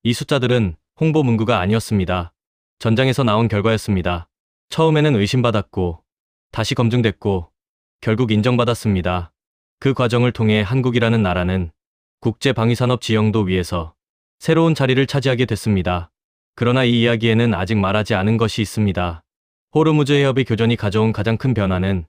이 숫자들은 홍보 문구가 아니었습니다. 전장에서 나온 결과였습니다. 처음에는 의심받았고, 다시 검증됐고, 결국 인정받았습니다. 그 과정을 통해 한국이라는 나라는 국제 방위산업 지형도 위에서 새로운 자리를 차지하게 됐습니다. 그러나 이 이야기에는 아직 말하지 않은 것이 있습니다. 호르무즈 해협의 교전이 가져온 가장 큰 변화는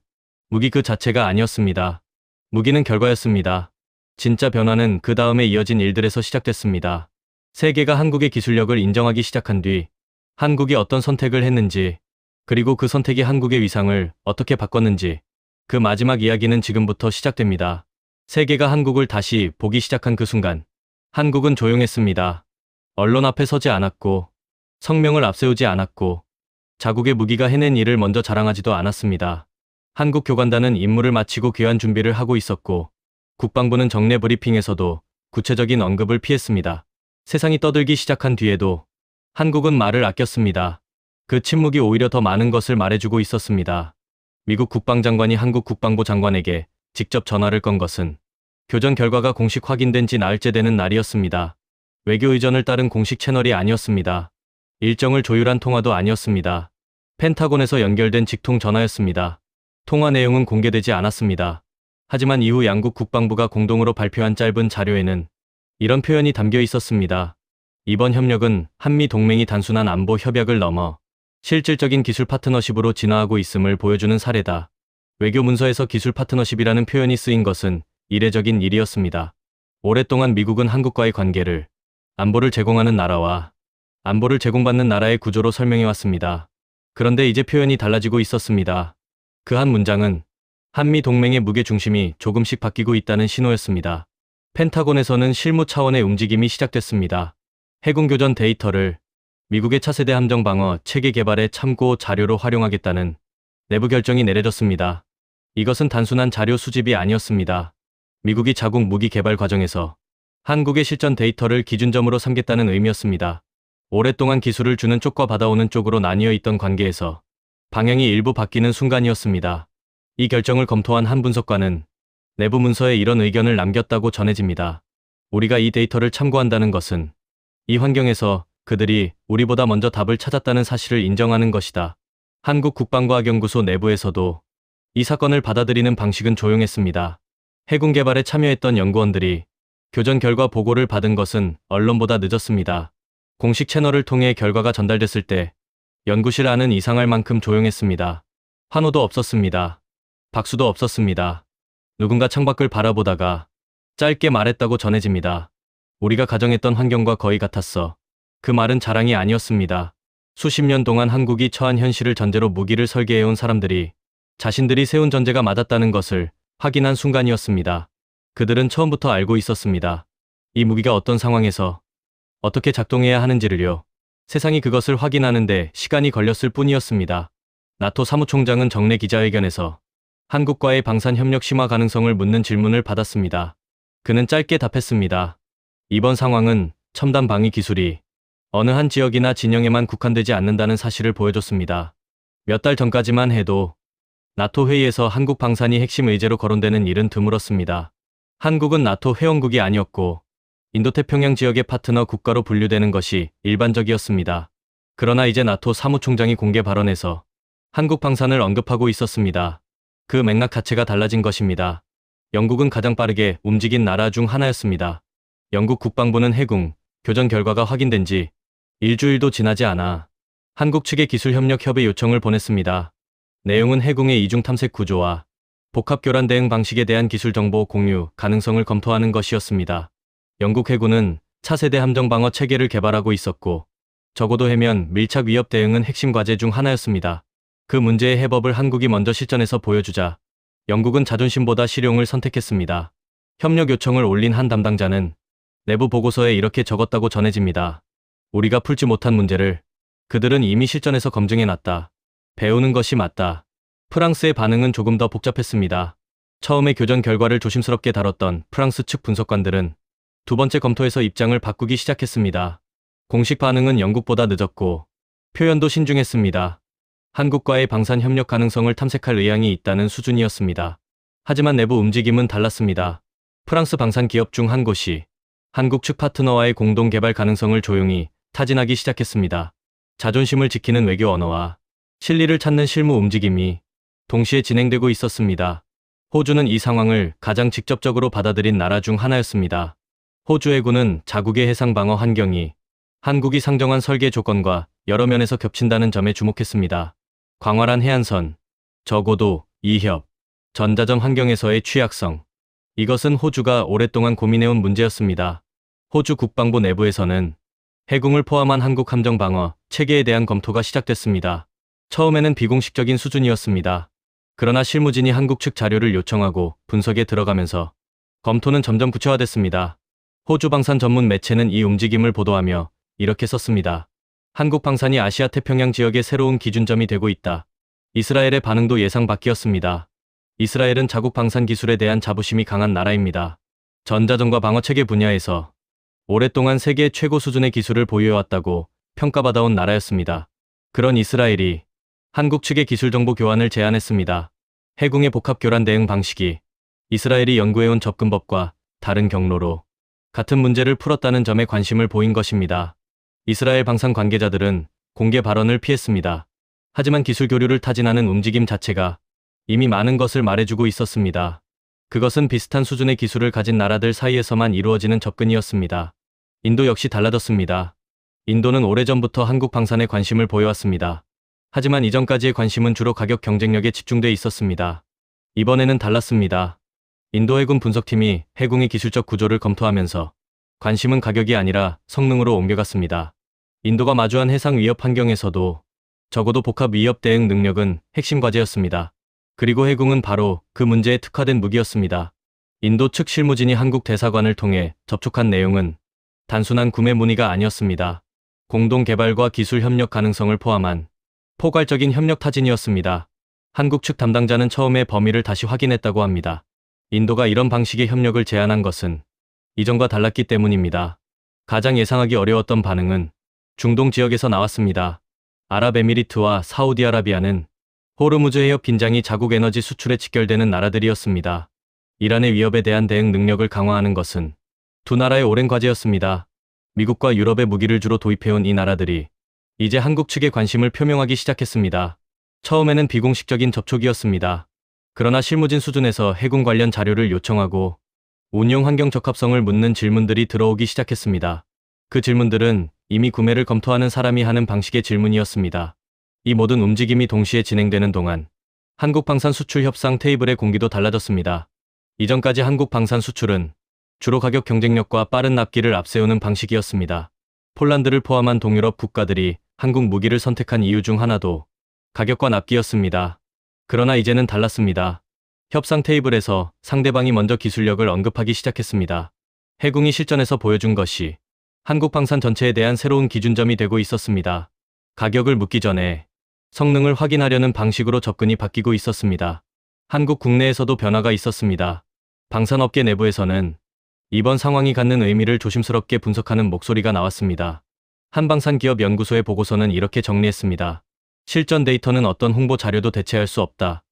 무기 그 자체가 아니었습니다. 무기는 결과였습니다. 진짜 변화는 그 다음에 이어진 일들에서 시작됐습니다. 세계가 한국의 기술력을 인정하기 시작한 뒤 한국이 어떤 선택을 했는지, 그리고 그 선택이 한국의 위상을 어떻게 바꿨는지 그 마지막 이야기는 지금부터 시작됩니다. 세계가 한국을 다시 보기 시작한 그 순간 한국은 조용했습니다. 언론 앞에 서지 않았고 성명을 앞세우지 않았고 자국의 무기가 해낸 일을 먼저 자랑하지도 않았습니다. 한국 교관단은 임무를 마치고 귀환 준비를 하고 있었고 국방부는 정례 브리핑에서도 구체적인 언급을 피했습니다. 세상이 떠들기 시작한 뒤에도 한국은 말을 아꼈습니다. 그 침묵이 오히려 더 많은 것을 말해주고 있었습니다. 미국 국방장관이 한국 국방부 장관에게 직접 전화를 건 것은 교전 결과가 공식 확인된 지 나흘째 되는 날이었습니다. 외교 의전을 따른 공식 채널이 아니었습니다. 일정을 조율한 통화도 아니었습니다. 펜타곤에서 연결된 직통 전화였습니다. 통화 내용은 공개되지 않았습니다. 하지만 이후 양국 국방부가 공동으로 발표한 짧은 자료에는 이런 표현이 담겨 있었습니다. 이번 협력은 한미 동맹이 단순한 안보 협약을 넘어 실질적인 기술 파트너십으로 진화하고 있음을 보여주는 사례다. 외교 문서에서 기술 파트너십이라는 표현이 쓰인 것은 이례적인 일이었습니다. 오랫동안 미국은 한국과의 관계를 안보를 제공하는 나라와 안보를 제공받는 나라의 구조로 설명해왔습니다. 그런데 이제 표현이 달라지고 있었습니다. 그 한 문장은 한미 동맹의 무게 중심이 조금씩 바뀌고 있다는 신호였습니다. 펜타곤에서는 실무 차원의 움직임이 시작됐습니다. 해군 교전 데이터를 미국의 차세대 함정 방어 체계 개발의 참고 자료로 활용하겠다는 내부 결정이 내려졌습니다. 이것은 단순한 자료 수집이 아니었습니다. 미국이 자국 무기 개발 과정에서 한국의 실전 데이터를 기준점으로 삼겠다는 의미였습니다. 오랫동안 기술을 주는 쪽과 받아오는 쪽으로 나뉘어 있던 관계에서 방향이 일부 바뀌는 순간이었습니다. 이 결정을 검토한 한 분석관은 내부 문서에 이런 의견을 남겼다고 전해집니다. 우리가 이 데이터를 참고한다는 것은 이 환경에서 그들이 우리보다 먼저 답을 찾았다는 사실을 인정하는 것이다. 한국 국방과학연구소 내부에서도 이 사건을 받아들이는 방식은 조용했습니다. 해군 개발에 참여했던 연구원들이 교전 결과 보고를 받은 것은 언론보다 늦었습니다. 공식 채널을 통해 결과가 전달됐을 때 연구실 안은 이상할 만큼 조용했습니다. 환호도 없었습니다. 박수도 없었습니다. 누군가 창밖을 바라보다가 짧게 말했다고 전해집니다. 우리가 가정했던 환경과 거의 같았어. 그 말은 자랑이 아니었습니다. 수십 년 동안 한국이 처한 현실을 전제로 무기를 설계해온 사람들이 자신들이 세운 전제가 맞았다는 것을 확인한 순간이었습니다. 그들은 처음부터 알고 있었습니다. 이 무기가 어떤 상황에서 어떻게 작동해야 하는지를요. 세상이 그것을 확인하는데 시간이 걸렸을 뿐이었습니다. 나토 사무총장은 정례 기자회견에서 한국과의 방산협력 심화 가능성을 묻는 질문을 받았습니다. 그는 짧게 답했습니다. 이번 상황은 첨단 방위 기술이 어느 한 지역이나 진영에만 국한되지 않는다는 사실을 보여줬습니다. 몇 달 전까지만 해도 나토 회의에서 한국 방산이 핵심 의제로 거론되는 일은 드물었습니다. 한국은 나토 회원국이 아니었고 인도태평양 지역의 파트너 국가로 분류되는 것이 일반적이었습니다. 그러나 이제 나토 사무총장이 공개 발언에서 한국 방산을 언급하고 있었습니다. 그 맥락 자체가 달라진 것입니다. 영국은 가장 빠르게 움직인 나라 중 하나였습니다. 영국 국방부는 해군 교전 결과가 확인된 지 일주일도 지나지 않아 한국 측에 기술협력 협의 요청을 보냈습니다. 내용은 해군의 이중 탐색 구조와 복합교란 대응 방식에 대한 기술 정보 공유 가능성을 검토하는 것이었습니다. 영국 해군은 차세대 함정 방어 체계를 개발하고 있었고 적어도 해면 밀착 위협 대응은 핵심 과제 중 하나였습니다. 그 문제의 해법을 한국이 먼저 실전에서 보여주자 영국은 자존심보다 실용을 선택했습니다. 협력 요청을 올린 한 담당자는 내부 보고서에 이렇게 적었다고 전해집니다. 우리가 풀지 못한 문제를 그들은 이미 실전에서 검증해놨다. 배우는 것이 맞다. 프랑스의 반응은 조금 더 복잡했습니다. 처음에 교전 결과를 조심스럽게 다뤘던 프랑스 측 분석관들은 두 번째 검토에서 입장을 바꾸기 시작했습니다. 공식 반응은 영국보다 늦었고 표현도 신중했습니다. 한국과의 방산 협력 가능성을 탐색할 의향이 있다는 수준이었습니다. 하지만 내부 움직임은 달랐습니다. 프랑스 방산 기업 중 한 곳이 한국 측 파트너와의 공동 개발 가능성을 조용히 타진하기 시작했습니다. 자존심을 지키는 외교 언어와 실리를 찾는 실무 움직임이 동시에 진행되고 있었습니다. 호주는 이 상황을 가장 직접적으로 받아들인 나라 중 하나였습니다. 호주 해군은 자국의 해상 방어 환경이 한국이 상정한 설계 조건과 여러 면에서 겹친다는 점에 주목했습니다. 광활한 해안선, 저고도, 이협, 전자전 환경에서의 취약성. 이것은 호주가 오랫동안 고민해온 문제였습니다. 호주 국방부 내부에서는 해군을 포함한 한국 함정 방어 체계에 대한 검토가 시작됐습니다. 처음에는 비공식적인 수준이었습니다. 그러나 실무진이 한국 측 자료를 요청하고 분석에 들어가면서 검토는 점점 구체화됐습니다. 호주 방산 전문 매체는 이 움직임을 보도하며 이렇게 썼습니다. 한국 방산이 아시아 태평양 지역의 새로운 기준점이 되고 있다. 이스라엘의 반응도 예상 밖이었습니다. 이스라엘은 자국 방산 기술에 대한 자부심이 강한 나라입니다. 전자전과 방어체계 분야에서 오랫동안 세계 최고 수준의 기술을 보유해왔다고 평가받아온 나라였습니다. 그런 이스라엘이 한국 측의 기술 정보 교환을 제안했습니다. 해군의 복합 교란 대응 방식이 이스라엘이 연구해온 접근법과 다른 경로로 같은 문제를 풀었다는 점에 관심을 보인 것입니다. 이스라엘 방산 관계자들은 공개 발언을 피했습니다. 하지만 기술 교류를 타진하는 움직임 자체가 이미 많은 것을 말해주고 있었습니다. 그것은 비슷한 수준의 기술을 가진 나라들 사이에서만 이루어지는 접근이었습니다. 인도 역시 달라졌습니다. 인도는 오래전부터 한국 방산에 관심을 보여왔습니다. 하지만 이전까지의 관심은 주로 가격 경쟁력에 집중돼 있었습니다. 이번에는 달랐습니다. 인도 해군 분석팀이 해군의 기술적 구조를 검토하면서 관심은 가격이 아니라 성능으로 옮겨갔습니다. 인도가 마주한 해상 위협 환경에서도 적어도 복합 위협 대응 능력은 핵심 과제였습니다. 그리고 해군은 바로 그 문제에 특화된 무기였습니다. 인도 측 실무진이 한국 대사관을 통해 접촉한 내용은 단순한 구매 문의가 아니었습니다. 공동 개발과 기술 협력 가능성을 포함한 포괄적인 협력 타진이었습니다. 한국 측 담당자는 처음에 범위를 다시 확인했다고 합니다. 인도가 이런 방식의 협력을 제안한 것은 이전과 달랐기 때문입니다. 가장 예상하기 어려웠던 반응은 중동 지역에서 나왔습니다. 아랍에미리트와 사우디아라비아는 호르무즈 해협 긴장이 자국 에너지 수출에 직결되는 나라들이었습니다. 이란의 위협에 대한 대응 능력을 강화하는 것은 두 나라의 오랜 과제였습니다. 미국과 유럽의 무기를 주로 도입해온 이 나라들이 이제 한국 측에 관심을 표명하기 시작했습니다. 처음에는 비공식적인 접촉이었습니다. 그러나 실무진 수준에서 해군 관련 자료를 요청하고 운용 환경 적합성을 묻는 질문들이 들어오기 시작했습니다. 그 질문들은 이미 구매를 검토하는 사람이 하는 방식의 질문이었습니다. 이 모든 움직임이 동시에 진행되는 동안 한국 방산 수출 협상 테이블의 공기도 달라졌습니다. 이전까지 한국 방산 수출은 주로 가격 경쟁력과 빠른 납기를 앞세우는 방식이었습니다. 폴란드를 포함한 동유럽 국가들이 한국 무기를 선택한 이유 중 하나도 가격과 납기였습니다. 그러나 이제는 달랐습니다. 협상 테이블에서 상대방이 먼저 기술력을 언급하기 시작했습니다. 해군이 실전에서 보여준 것이 한국 방산 전체에 대한 새로운 기준점이 되고 있었습니다. 가격을 묻기 전에 성능을 확인하려는 방식으로 접근이 바뀌고 있었습니다. 한국 국내에서도 변화가 있었습니다. 방산업계 내부에서는 이번 상황이 갖는 의미를 조심스럽게 분석하는 목소리가 나왔습니다. 한방산기업연구소의 보고서는 이렇게 정리했습니다. 실전 데이터는 어떤 홍보 자료도 대체할 수 없다.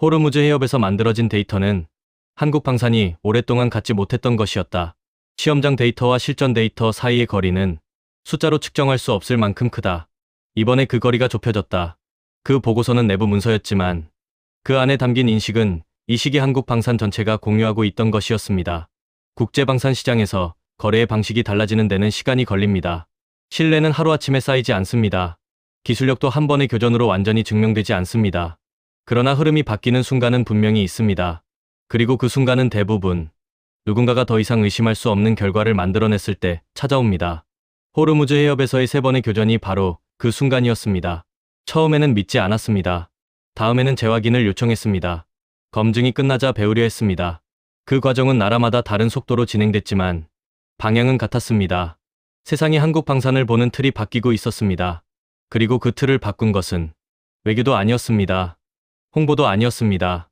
호르무즈 해협에서 만들어진 데이터는 한국 방산이 오랫동안 갖지 못했던 것이었다. 시험장 데이터와 실전 데이터 사이의 거리는 숫자로 측정할 수 없을 만큼 크다. 이번에 그 거리가 좁혀졌다. 그 보고서는 내부 문서였지만 그 안에 담긴 인식은 이 시기 한국 방산 전체가 공유하고 있던 것이었습니다. 국제방산 시장에서 거래의 방식이 달라지는 데는 시간이 걸립니다. 신뢰는 하루아침에 쌓이지 않습니다. 기술력도 한 번의 교전으로 완전히 증명되지 않습니다. 그러나 흐름이 바뀌는 순간은 분명히 있습니다. 그리고 그 순간은 대부분 누군가가 더 이상 의심할 수 없는 결과를 만들어냈을 때 찾아옵니다. 호르무즈 해협에서의 세 번의 교전이 바로 그 순간이었습니다. 처음에는 믿지 않았습니다. 다음에는 재확인을 요청했습니다. 검증이 끝나자 배우려 했습니다. 그 과정은 나라마다 다른 속도로 진행됐지만 방향은 같았습니다. 세상이 한국 방산을 보는 틀이 바뀌고 있었습니다. 그리고 그 틀을 바꾼 것은 외교도 아니었습니다. 홍보도 아니었습니다.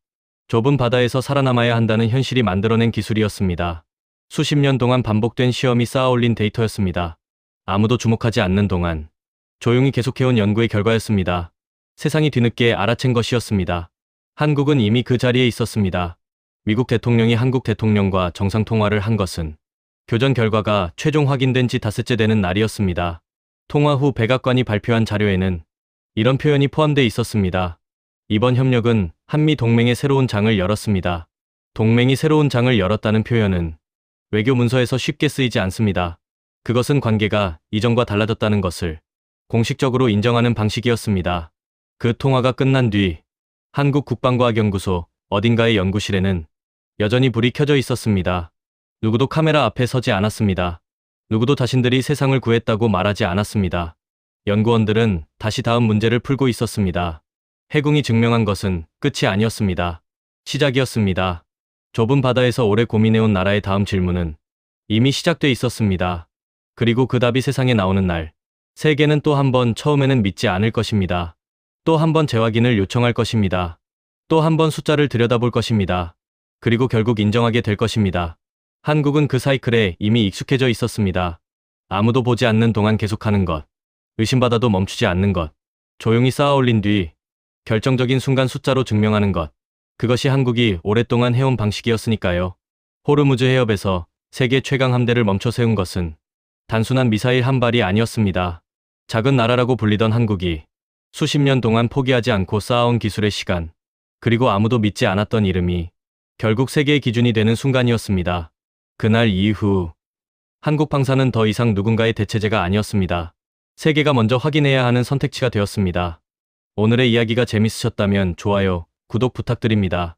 좁은 바다에서 살아남아야 한다는 현실이 만들어낸 기술이었습니다. 수십 년 동안 반복된 시험이 쌓아올린 데이터였습니다. 아무도 주목하지 않는 동안 조용히 계속해온 연구의 결과였습니다. 세상이 뒤늦게 알아챈 것이었습니다. 한국은 이미 그 자리에 있었습니다. 미국 대통령이 한국 대통령과 정상통화를 한 것은 교전 결과가 최종 확인된 지 닷새째 되는 날이었습니다. 통화 후 백악관이 발표한 자료에는 이런 표현이 포함되어 있었습니다. 이번 협력은 한미 동맹의 새로운 장을 열었습니다. 동맹이 새로운 장을 열었다는 표현은 외교 문서에서 쉽게 쓰이지 않습니다. 그것은 관계가 이전과 달라졌다는 것을 공식적으로 인정하는 방식이었습니다. 그 통화가 끝난 뒤 한국 국방과학연구소 어딘가의 연구실에는 여전히 불이 켜져 있었습니다. 누구도 카메라 앞에 서지 않았습니다. 누구도 자신들이 세상을 구했다고 말하지 않았습니다. 연구원들은 다시 다음 문제를 풀고 있었습니다. 해궁이 증명한 것은 끝이 아니었습니다. 시작이었습니다. 좁은 바다에서 오래 고민해온 나라의 다음 질문은 이미 시작돼 있었습니다. 그리고 그 답이 세상에 나오는 날, 세계는 또 한 번 처음에는 믿지 않을 것입니다. 또 한 번 재확인을 요청할 것입니다. 또 한 번 숫자를 들여다볼 것입니다. 그리고 결국 인정하게 될 것입니다. 한국은 그 사이클에 이미 익숙해져 있었습니다. 아무도 보지 않는 동안 계속하는 것, 의심받아도 멈추지 않는 것, 조용히 쌓아 올린 뒤 결정적인 순간 숫자로 증명하는 것, 그것이 한국이 오랫동안 해온 방식이었으니까요. 호르무즈 해협에서 세계 최강 함대를 멈춰 세운 것은 단순한 미사일 한 발이 아니었습니다. 작은 나라라고 불리던 한국이 수십 년 동안 포기하지 않고 쌓아온 기술의 시간, 그리고 아무도 믿지 않았던 이름이 결국 세계의 기준이 되는 순간이었습니다. 그날 이후 한국 방사는 더 이상 누군가의 대체제가 아니었습니다. 세계가 먼저 확인해야 하는 선택지가 되었습니다. 오늘의 이야기가 재밌으셨다면 좋아요, 구독 부탁드립니다.